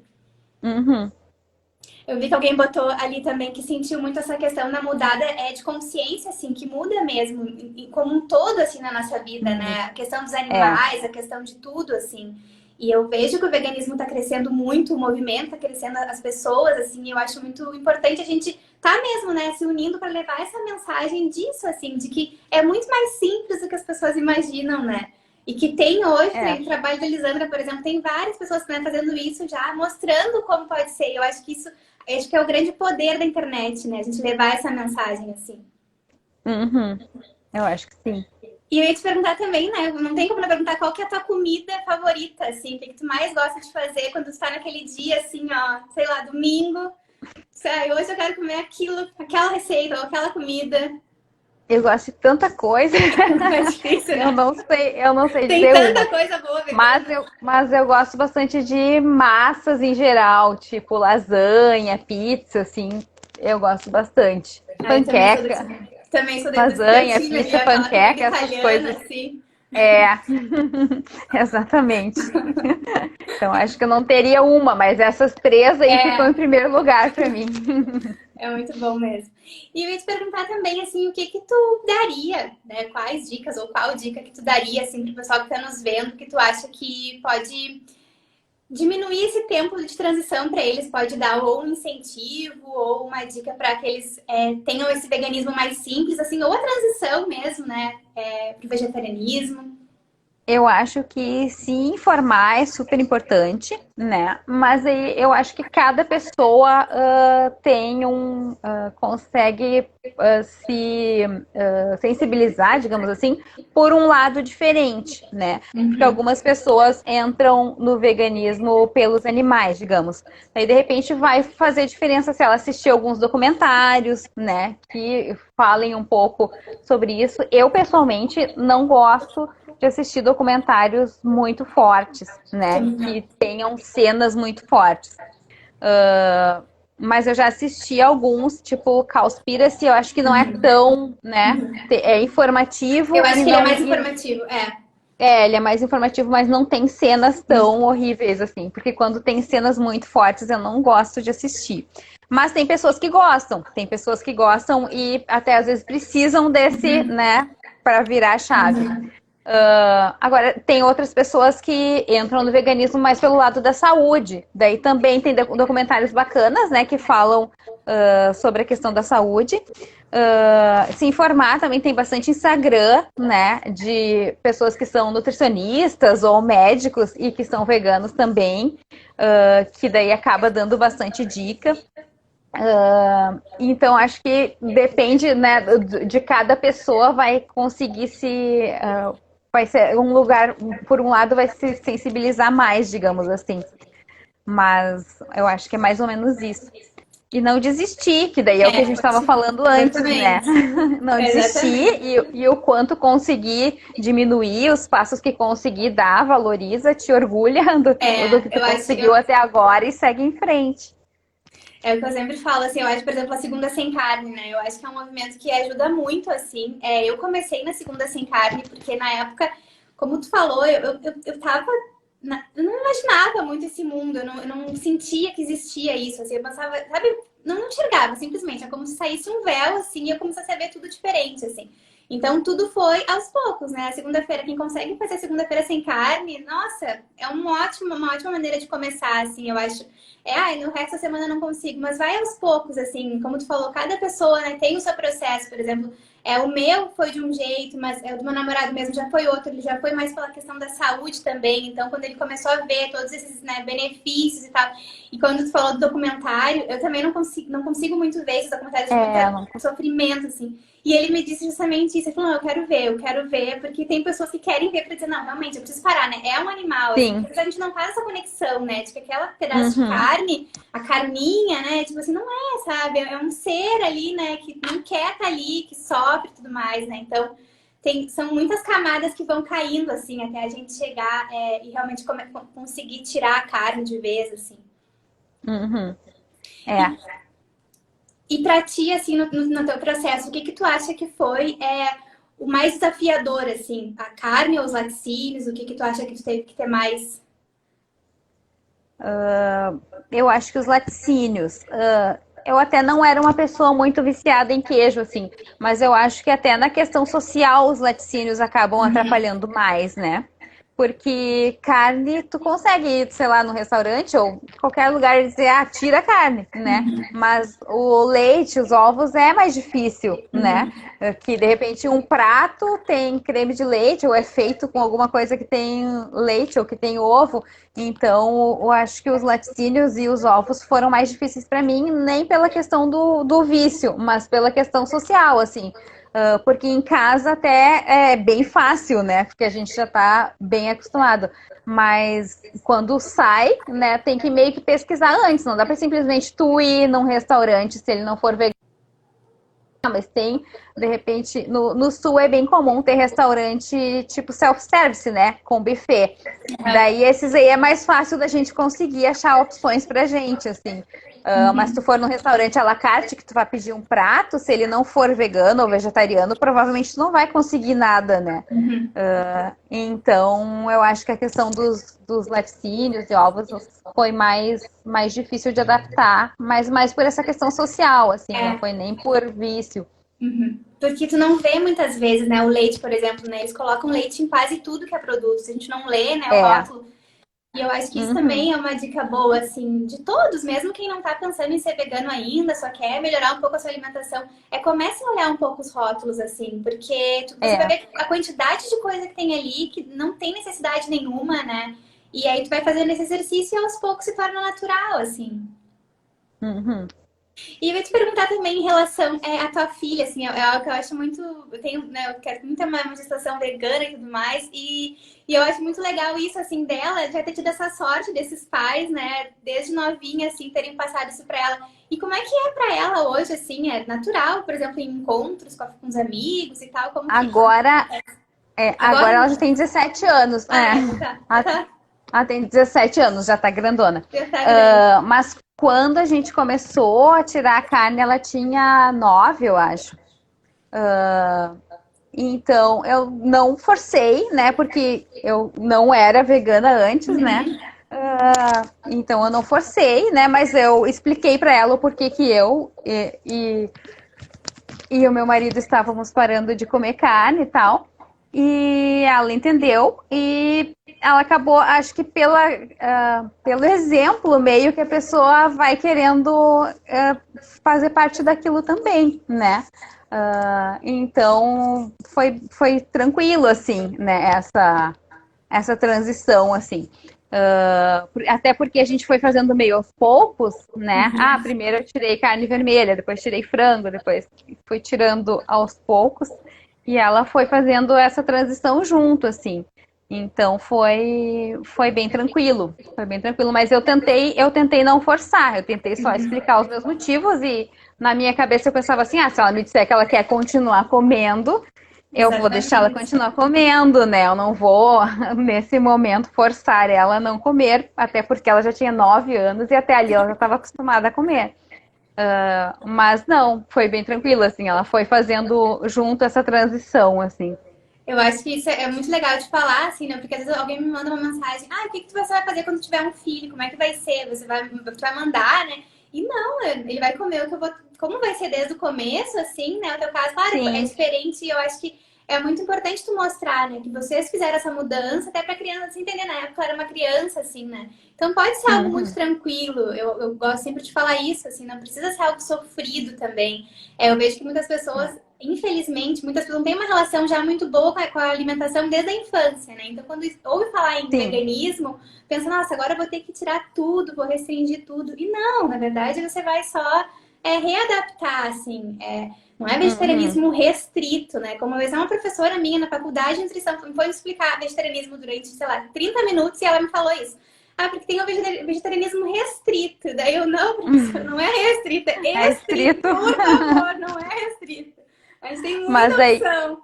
A: Eu vi que alguém botou ali também que sentiu muito essa questão da mudada de consciência, assim, que muda mesmo, como um todo, assim, na nossa vida, né? A questão dos animais, a questão de tudo, assim. E eu vejo que o veganismo está crescendo muito, o movimento está crescendo, as pessoas, assim, e eu acho muito importante a gente tá mesmo, né, se unindo para levar essa mensagem disso, assim, de que é muito mais simples do que as pessoas imaginam, né? E que tem hoje, o trabalho da Lisandra, por exemplo, tem várias pessoas que estão fazendo isso já, mostrando como pode ser. Eu acho que acho que é o grande poder da internet, né? A gente levar essa mensagem, assim.
B: Eu acho que sim.
A: E eu ia te perguntar também, né? Não tem como não perguntar qual que é a tua comida favorita, assim, o que tu mais gosta de fazer quando tu tá naquele dia, assim, ó, sei lá, domingo. Hoje eu quero comer aquilo, aquela receita ou aquela comida.
B: Eu gosto de tanta coisa.
A: É difícil, né?
B: Eu não sei
A: Tem
B: dizer
A: tanta
B: uma.
A: coisa boa,
B: Mas eu gosto bastante de massas em geral, tipo lasanha, pizza, assim. Eu gosto bastante. Panqueca,
A: também sou desse
B: lasanha,
A: cantinho ali,
B: pizza,
A: aquela comida
B: panqueca, essas
A: italiana,
B: coisas.
A: assim.
B: Exatamente. Então acho que eu não teria uma, mas essas três aí ficam em primeiro lugar para mim.
A: É muito bom mesmo. E eu ia te perguntar também, assim, o que que tu daria, né? Quais dicas ou qual dica que tu daria, assim, pro pessoal que tá nos vendo, que tu acha que pode diminuir esse tempo de transição para eles, pode dar ou um incentivo ou uma dica para que eles tenham esse veganismo mais simples, assim, ou a transição mesmo, né, pro vegetarianismo.
B: Eu acho que se informar é super importante, né? Mas aí eu acho que cada pessoa consegue se sensibilizar, digamos assim, por um lado diferente, né? Porque algumas pessoas entram no veganismo pelos animais, digamos. Aí de repente vai fazer diferença se ela assistir alguns documentários, né? Que falem um pouco sobre isso. Eu pessoalmente não gosto de assistir documentários muito fortes, né? Que tenham cenas muito fortes. Mas eu já assisti alguns, tipo Cowspiracy, eu acho que não é tão, né? É
A: Eu
B: informativo
A: acho
B: e
A: que ele é
B: não.
A: mais informativo,
B: Ele é mais informativo, mas não tem cenas tão horríveis assim. Porque quando tem cenas muito fortes, eu não gosto de assistir. Mas tem pessoas que gostam e até às vezes precisam desse, né, para virar a chave. Agora, tem outras pessoas que entram no veganismo mais pelo lado da saúde. Daí também tem documentários bacanas, né, que falam sobre a questão da saúde. Se informar também tem bastante Instagram, né, de pessoas que são nutricionistas ou médicos e que são veganos também, que daí acaba dando bastante dica. Então, acho que depende, né, de cada pessoa vai conseguir vai ser um lugar, por um lado, vai se sensibilizar mais, digamos assim. Mas eu acho que é mais ou menos isso. E não desistir, que daí é o que a gente estava falando antes, né?
A: exatamente.
B: Não desistir
A: Exatamente.
B: e o quanto conseguir diminuir, os passos que conseguir dar, valoriza, te orgulha do que tu
A: Eu acho,
B: conseguiu até agora e segue em frente.
A: é o que eu sempre falo, assim, eu acho, por exemplo, a Segunda Sem Carne, né? Eu acho que é um movimento que ajuda muito, assim. Eu comecei na Segunda Sem Carne, porque na época, como tu falou, eu tava. Eu não imaginava muito esse mundo, eu não sentia que existia isso, assim, eu pensava, sabe, não enxergava, simplesmente, é como se saísse um véu, assim, e eu começasse a ver tudo diferente, assim. Então, tudo foi aos poucos, né? A segunda-feira, quem consegue fazer a segunda-feira sem carne, nossa, é uma ótima maneira de começar, assim, eu acho. No resto da semana eu não consigo, mas vai aos poucos, assim, como tu falou, cada pessoa, né, tem o seu processo, por exemplo, o meu foi de um jeito, mas o do meu namorado mesmo já foi outro, ele já foi mais pela questão da saúde também, então quando ele começou a ver todos esses, né, benefícios e tal, e quando tu falou do documentário, eu também não consigo muito ver esses documentários de
B: Não.
A: muito sofrimento, assim, e ele me disse justamente isso. Ele falou, não, eu quero ver, porque tem pessoas que querem ver pra dizer, não, realmente, eu preciso parar, né? É um animal, assim,
B: Sim.
A: porque a gente não faz essa conexão, né? De que aquela pedaço de
B: Uhum.
A: carne, a carninha, né? Tipo assim, não é, sabe? É um ser ali, né? Que não quer estar ali, que sofre e tudo mais, né? Então, são muitas camadas que vão caindo, assim, até a gente chegar e realmente conseguir tirar a carne de vez, assim.
B: Uhum.
A: E pra ti, assim, no teu processo, o que tu acha que foi o mais desafiador, assim? A carne ou os laticínios? O que tu acha que tu teve que ter mais?
B: Eu acho que os laticínios. Eu até não era uma pessoa muito viciada em queijo, assim, mas eu acho que até na questão social os laticínios acabam atrapalhando mais, né? Porque carne, tu consegue ir, sei lá, no restaurante ou qualquer lugar e dizer, tira a carne, né? Mas o leite, os ovos é mais difícil, né? Que de repente um prato tem creme de leite ou é feito com alguma coisa que tem leite ou que tem ovo. Então, eu acho que os laticínios e os ovos foram mais difíceis para mim, nem pela questão do vício, mas pela questão social, assim. Porque em casa até é bem fácil, né? Porque a gente já tá bem acostumado. Mas quando sai, né, tem que meio que pesquisar antes. Não dá para simplesmente tu ir num restaurante se ele não for vegano. Mas tem, de repente, no sul é bem comum ter restaurante tipo self-service, né? Com buffet. Daí esses aí é mais fácil da gente conseguir achar opções pra gente, assim. Mas se tu for num restaurante à la carte, que tu vai pedir um prato, se ele não for vegano ou vegetariano, provavelmente tu não vai conseguir nada, né? Então, eu acho que a questão dos laticínios e ovos foi mais difícil de adaptar, mas mais por essa questão social, assim, não foi nem por vício.
A: Porque tu não vê muitas vezes, né? O leite, por exemplo, né? Eles colocam leite em quase tudo que é produto. Se a gente não lê, né, o
B: É.
A: rótulo. E eu acho que isso
B: Uhum.
A: também é uma dica boa, assim, de todos, mesmo quem não tá pensando em ser vegano ainda, só quer melhorar um pouco a sua alimentação, comece a olhar um pouco os rótulos, assim, porque você vai
B: É.
A: ver a quantidade de coisa que tem ali, que não tem necessidade nenhuma, né? E aí tu vai fazendo esse exercício e aos poucos se torna natural, assim.
B: Uhum.
A: E eu ia te perguntar também em relação à tua filha, assim, é algo que eu acho muito. Eu tenho, né, eu quero muito uma gestação vegana e tudo mais, e eu acho muito legal isso, assim, dela, já ter tido essa sorte desses pais, né, desde novinha, assim, terem passado isso pra ela. E como é que é pra ela hoje, assim, é natural, por exemplo, em encontros com os amigos e tal, como que.
B: Agora, agora
A: Agora?
B: ela já tem 17 anos.
A: Ah, tá.
B: Ela, ela tem 17 anos, já tá grandona.
A: Já tá grande.
B: Mas quando a gente começou a tirar a carne, ela tinha 9, eu acho. Então, eu não forcei, né? Porque eu não era vegana antes, né? Então, eu não forcei, né? Mas eu expliquei pra ela o porquê que e o meu marido estávamos parando de comer carne e tal. E ela entendeu e ela acabou, acho que pelo exemplo, meio que a pessoa vai querendo fazer parte daquilo também, né? Então foi tranquilo, assim, né? Essa transição, assim. Até porque a gente foi fazendo meio aos poucos, né? Primeiro eu tirei carne vermelha, depois tirei frango, depois fui tirando aos poucos. E ela foi fazendo essa transição junto, assim. Então foi bem tranquilo. Foi bem tranquilo. Mas eu tentei não forçar, eu tentei só explicar os meus motivos e na minha cabeça eu pensava assim, se ela me disser que ela quer continuar comendo, eu vou deixar ela
A: Exatamente.
B: continuar comendo, né? Eu não vou, nesse momento, forçar ela a não comer, até porque ela já tinha 9 anos e até ali ela já estava acostumada a comer. Mas não, foi bem tranquilo, assim, ela foi fazendo junto essa transição, assim.
A: Eu acho que isso é muito legal de falar, assim, né? Porque às vezes alguém me manda uma mensagem, o que você vai fazer quando tiver um filho? Como é que vai ser? Tu vai mandar, né? E não, ele vai comer o que eu vou. Como vai ser desde o começo, assim, né? O teu caso, claro, é
B: Sim.
A: diferente e eu acho que é muito importante tu mostrar, né? Que vocês fizeram essa mudança, até pra criança se entender, na época ela era uma criança, assim, né? Então pode ser algo muito
B: Uhum.
A: tranquilo. Eu gosto sempre de falar isso, assim, não precisa ser algo sofrido também. Eu vejo que muitas pessoas infelizmente, muitas pessoas não têm uma relação já muito boa com a alimentação desde a infância, né? Então, quando ouve falar em
B: Sim.
A: veganismo, pensa, nossa, agora eu vou ter que tirar tudo, vou restringir tudo. E não, na verdade, você vai só readaptar, assim. Não é
B: Uhum.
A: vegetarianismo restrito, né? Como uma vez uma professora minha na faculdade de nutrição foi me explicar vegetarianismo durante, sei lá, 30 minutos e ela me falou isso. Porque tem o vegetarianismo restrito. Daí eu, não, professor, não é restrito,
B: É
A: é estrito,
B: estrito.
A: por favor, não é restrito. A gente tem muita
B: Mas aí,
A: opção.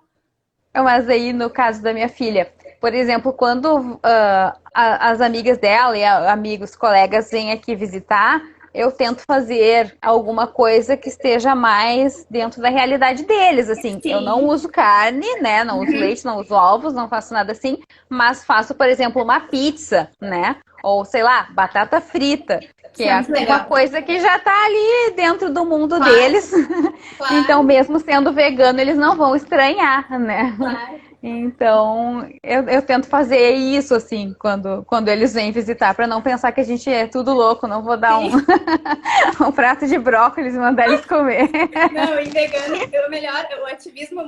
B: mas aí, no caso da minha filha, por exemplo, quando as amigas dela e amigos, colegas vêm aqui visitar, eu tento fazer alguma coisa que esteja mais dentro da realidade deles, assim. Eu não
A: Sim.
B: uso carne, né? Não uso
A: Uhum.
B: leite, não uso ovos, não faço nada assim, mas faço, por exemplo, uma pizza, né? Ou, sei lá, batata frita, que
A: Isso é
B: é
A: muito
B: uma
A: legal.
B: coisa que já tá ali dentro do mundo
A: Claro,
B: deles. Então,
A: claro,
B: mesmo sendo vegano, eles não vão estranhar, né?
A: claro.
B: Então, eu tento fazer isso, assim, quando eles vêm visitar, para não pensar que a gente é tudo louco, não vou dar um,
A: Sim.
B: um prato de brócolis e mandar eles comer.
A: Não, e vegano, o melhor, o ativismo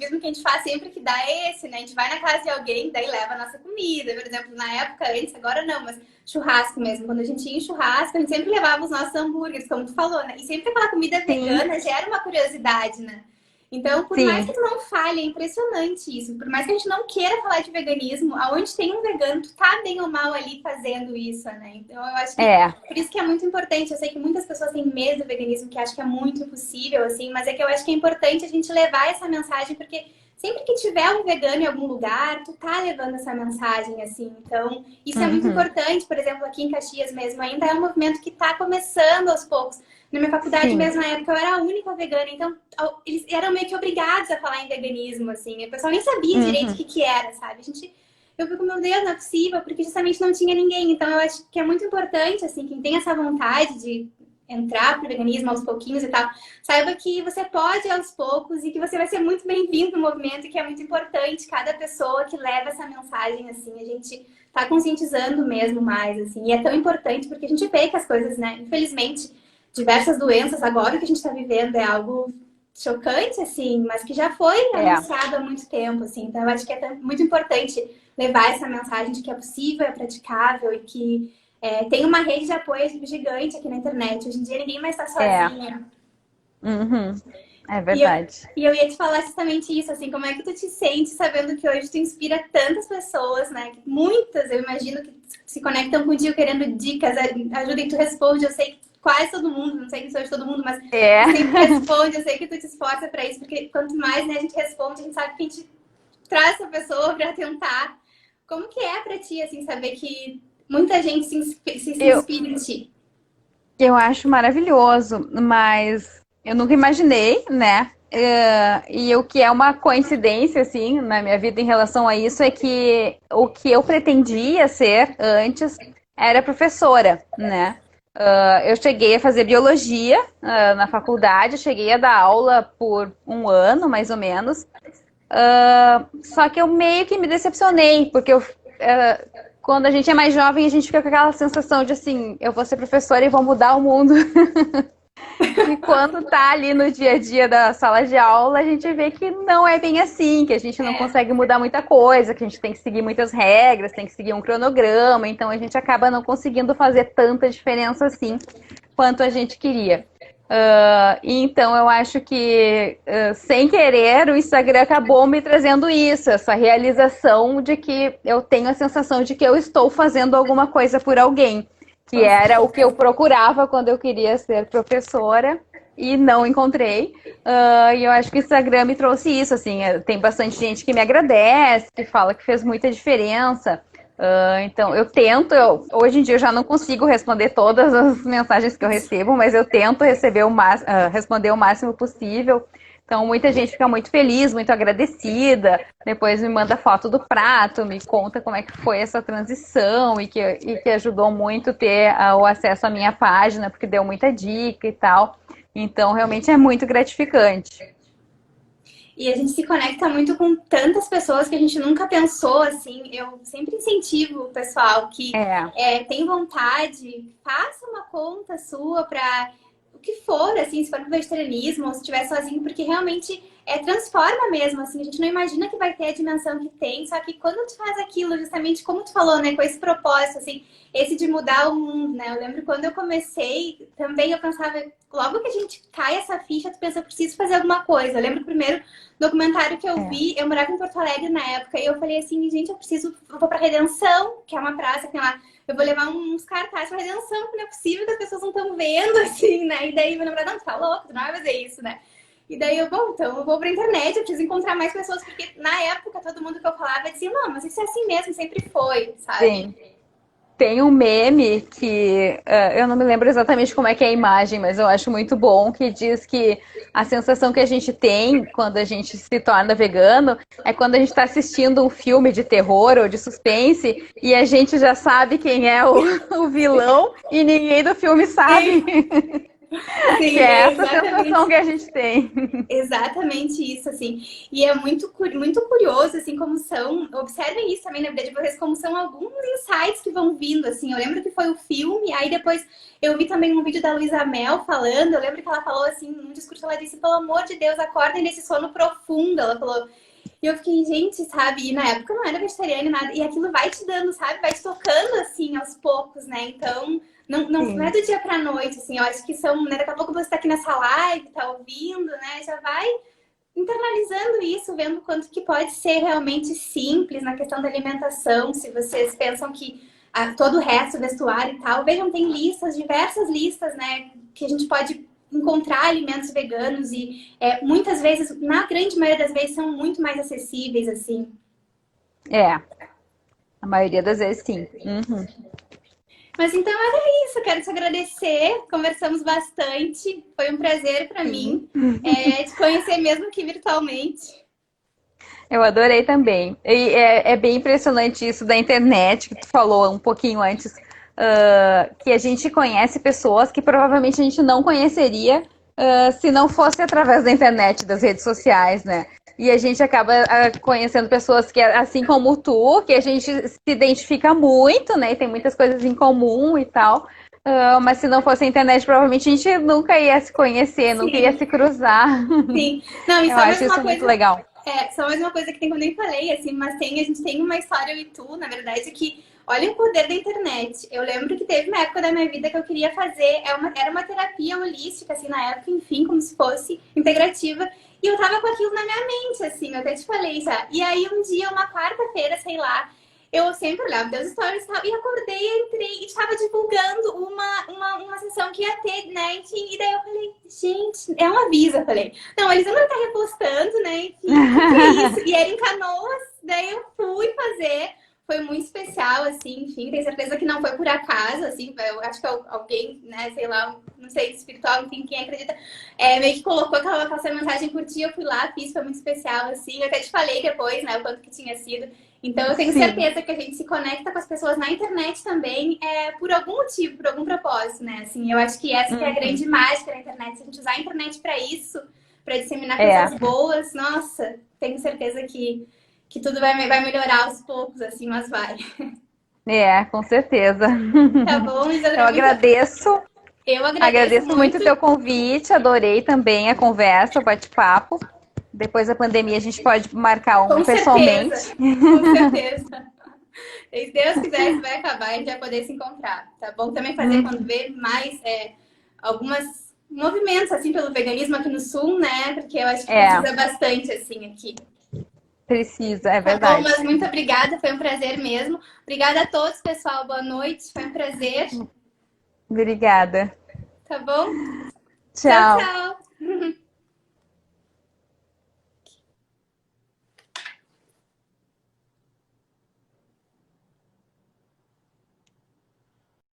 A: que a gente faz sempre que dá é esse, né? A gente vai na casa de alguém, daí leva a nossa comida. Por exemplo, na época, antes, agora não, mas churrasco mesmo. Quando a gente ia em churrasco, a gente sempre levava os nossos hambúrgueres, como tu falou, né? E sempre aquela comida
B: Sim,
A: vegana gera uma curiosidade, né? Então, por mais
B: sim,
A: que tu não fale, é impressionante isso. Por mais que a gente não queira falar de veganismo, aonde tem um vegano, tu tá bem ou mal ali fazendo isso, né? Então, eu acho que
B: é,
A: por isso que é muito importante. Eu sei que muitas pessoas têm medo do veganismo, que acham que é muito impossível, assim, mas é que eu acho que é importante a gente levar essa mensagem, porque sempre que tiver um vegano em algum lugar, tu tá levando essa mensagem, assim. Então, isso é muito
B: uhum,
A: importante. Por exemplo, aqui em Caxias mesmo, ainda é um movimento que tá começando aos poucos. Na minha faculdade
B: sim,
A: mesmo, na época, eu era a única vegana, então eles eram meio que obrigados a falar em veganismo, assim. O pessoal nem sabia direito o
B: uhum,
A: que que era, sabe? Eu fico, meu Deus, não é possível, porque justamente não tinha ninguém. Então, eu acho que é muito importante, assim, quem tem essa vontade de entrar pro veganismo aos pouquinhos e tal, saiba que você pode aos poucos e que você vai ser muito bem-vindo no movimento e que é muito importante cada pessoa que leva essa mensagem, assim, a gente tá conscientizando mesmo mais, assim, e é tão importante porque a gente vê que as coisas, né, infelizmente, diversas doenças agora o que a gente tá vivendo é algo chocante, assim, mas que já foi
B: é,
A: anunciado há muito tempo, assim, então eu acho que é muito importante levar essa mensagem de que é possível, é praticável e que tem uma rede de apoio gigante aqui na internet. Hoje em dia ninguém mais está
B: é,
A: sozinha.
B: uhum, é
A: E eu,
B: verdade.
A: e eu ia te falar justamente isso, assim, como é que tu te sente sabendo que hoje tu inspira tantas pessoas, né? Muitas, eu imagino, que se conectam contigo querendo dicas, ajuda e tu responde. Eu sei que quase todo mundo, não sei que hoje todo mundo, mas
B: É,
A: tu sempre responde, eu sei que tu te esforça para isso, porque quanto mais, né, a gente responde, a gente sabe que a gente traz essa pessoa para tentar. Como que é para ti, assim, saber que muita gente se inspira em ti?
B: Eu acho maravilhoso, mas eu nunca imaginei, né? E o que é uma coincidência, assim, na minha vida em relação a isso é que o que eu pretendia ser antes era professora, né? Eu cheguei a fazer biologia, na faculdade, cheguei a dar aula por um ano, mais ou menos. Só que eu meio que me decepcionei, porque quando a gente é mais jovem, a gente fica com aquela sensação de assim, eu vou ser professora e vou mudar o mundo. E quando tá ali no dia a dia da sala de aula, a gente vê que não é bem assim, que a gente não consegue mudar muita coisa, que a gente tem que seguir muitas regras, tem que seguir um cronograma, então a gente acaba não conseguindo fazer tanta diferença assim quanto a gente queria. Então eu acho que, sem querer, o Instagram acabou me trazendo isso, essa realização de que eu tenho a sensação de que eu estou fazendo alguma coisa por alguém, que era o que eu procurava quando eu queria ser professora e não encontrei. E eu acho que o Instagram me trouxe isso, assim, tem bastante gente que me agradece, que fala que fez muita diferença. Então, eu tento, hoje em dia eu já não consigo responder todas as mensagens que eu recebo, mas eu tento responder o máximo possível. Então, muita gente fica muito feliz, muito agradecida, depois me manda foto do prato, me conta como é que foi essa transição e que ajudou muito ter o acesso à minha página, porque deu muita dica e tal. Então, realmente é muito gratificante.
A: E a gente se conecta muito com tantas pessoas que a gente nunca pensou, assim. Eu sempre incentivo o pessoal que tem vontade, faça uma conta sua para o que for, assim, se for pro vegetarianismo ou se estiver sozinho, porque realmente transforma mesmo, assim. A gente não imagina que vai ter a dimensão que tem, só que quando tu faz aquilo, justamente como tu falou, né, com esse propósito, assim, esse de mudar o mundo, né? Eu lembro quando eu comecei, também eu pensava, logo que a gente cai essa ficha, tu pensa, eu preciso fazer alguma coisa. Eu lembro que o primeiro documentário que eu vi, eu morava em Porto Alegre na época, e eu falei assim, gente, eu vou pra Redenção, que é uma praça que tem lá, eu vou levar uns cartazes pra Redenção, porque não é possível que as pessoas não estão vendo, assim, né? E daí meu namorado, não, tu tá louco, tu não vai fazer isso, né? E daí então eu vou pra internet, eu preciso encontrar mais pessoas, porque na época todo mundo que eu falava dizia, não, mas isso é assim mesmo, sempre foi, sabe?
B: Sim. Tem um meme que eu não me lembro exatamente como é que é a imagem, mas eu acho muito bom, que diz que a sensação que a gente tem quando a gente se torna vegano é quando a gente está assistindo um filme de terror ou de suspense e a gente já sabe quem é o vilão e ninguém do filme sabe.
A: Sim,
B: que é essa sensação que a gente tem.
A: Exatamente isso, assim. E é muito curioso, assim, como são... Observem isso também na vida de vocês, como são alguns insights que vão vindo, assim. Eu lembro que foi o filme, aí depois eu vi também um vídeo da Luísa Mel falando. Eu lembro que ela falou, assim, num discurso, ela disse, pelo amor de Deus, acordem desse sono profundo. Ela falou... E eu fiquei, gente, sabe? E na época eu não era vegetariana e nada. E aquilo vai te dando, sabe? Vai te tocando, assim, aos poucos, né? Então... Não é do dia pra noite, assim, eu acho que né, daqui a pouco você tá aqui nessa live, tá ouvindo, né, já vai internalizando isso, vendo quanto que pode ser realmente simples na questão da alimentação, se vocês pensam que todo o resto, vestuário e tal, vejam, tem diversas listas, né, que a gente pode encontrar alimentos veganos e muitas vezes, na grande maioria das vezes, são muito mais acessíveis, assim.
B: A maioria das vezes sim. Uhum.
A: Mas então era isso, quero te agradecer, conversamos bastante, foi um prazer para mim te conhecer mesmo que virtualmente.
B: Eu adorei também. E é bem impressionante isso da internet, que tu falou um pouquinho antes, que a gente conhece pessoas que provavelmente a gente não conheceria se não fosse através da internet, das redes sociais, né? E a gente acaba conhecendo pessoas que, assim como tu, que a gente se identifica muito, né? E tem muitas coisas em comum e tal. Mas se não fosse a internet, provavelmente a gente nunca ia se conhecer, nunca ia se cruzar.
A: Sim. Não,
B: eu acho isso muito legal.
A: Só mais uma coisa que tem, como eu nem falei, assim, mas a gente tem uma história, eu e tu, na verdade, que olha o poder da internet. Eu lembro que teve uma época da minha vida que eu queria fazer, era uma terapia holística, assim, na época, enfim, como se fosse integrativa. E eu tava com aquilo na minha mente, assim, eu até te falei já. E aí um dia, uma quarta-feira, sei lá, eu sempre olhava Deus Stories e tal, e acordei, entrei e estava divulgando uma sessão que ia ter, né? Enfim, e daí eu falei, gente, é um aviso, eu falei. Não, eles não vão estar repostando, né? Enfim, o que é isso? E era em Canoas, daí eu fui fazer. Foi muito especial, assim, enfim, tenho certeza que não foi por acaso, assim, eu acho que alguém, né, sei lá, não sei, espiritual, enfim, quem acredita, meio que colocou aquela mensagem, curti, eu fui lá, fiz, foi muito especial, assim, eu até te falei depois, né, o quanto que tinha sido. Então, eu tenho
B: Sim.
A: certeza que a gente se conecta com as pessoas na internet também por algum motivo, por algum propósito, né? Assim, eu acho que essa que é a grande mágica da internet. Se a gente usar a internet para isso, para disseminar
B: É,
A: coisas boas, nossa, tenho certeza que tudo vai melhorar aos poucos, assim, mas vai.
B: com certeza.
A: Tá bom,
B: Eu
A: Isadora? Muito...
B: agradeço,
A: Eu agradeço
B: agradeço muito
A: muito.
B: o teu convite, adorei também a conversa, o bate-papo. Depois da pandemia a gente pode marcar um
A: Com certeza,
B: pessoalmente.
A: com certeza. Se Deus quiser, isso vai acabar e a gente vai poder se encontrar, tá bom? Também fazer quando ver mais algumas movimentos assim pelo veganismo aqui no sul, né? Porque eu acho que
B: É,
A: precisa bastante assim aqui.
B: precisa, é
A: Tá bom, mas
B: verdade.
A: muito obrigada, foi um prazer mesmo. Obrigada a todos, pessoal. Boa noite, foi um prazer.
B: Obrigada.
A: Tá bom? Tchau,
B: Tchau.
A: tchau.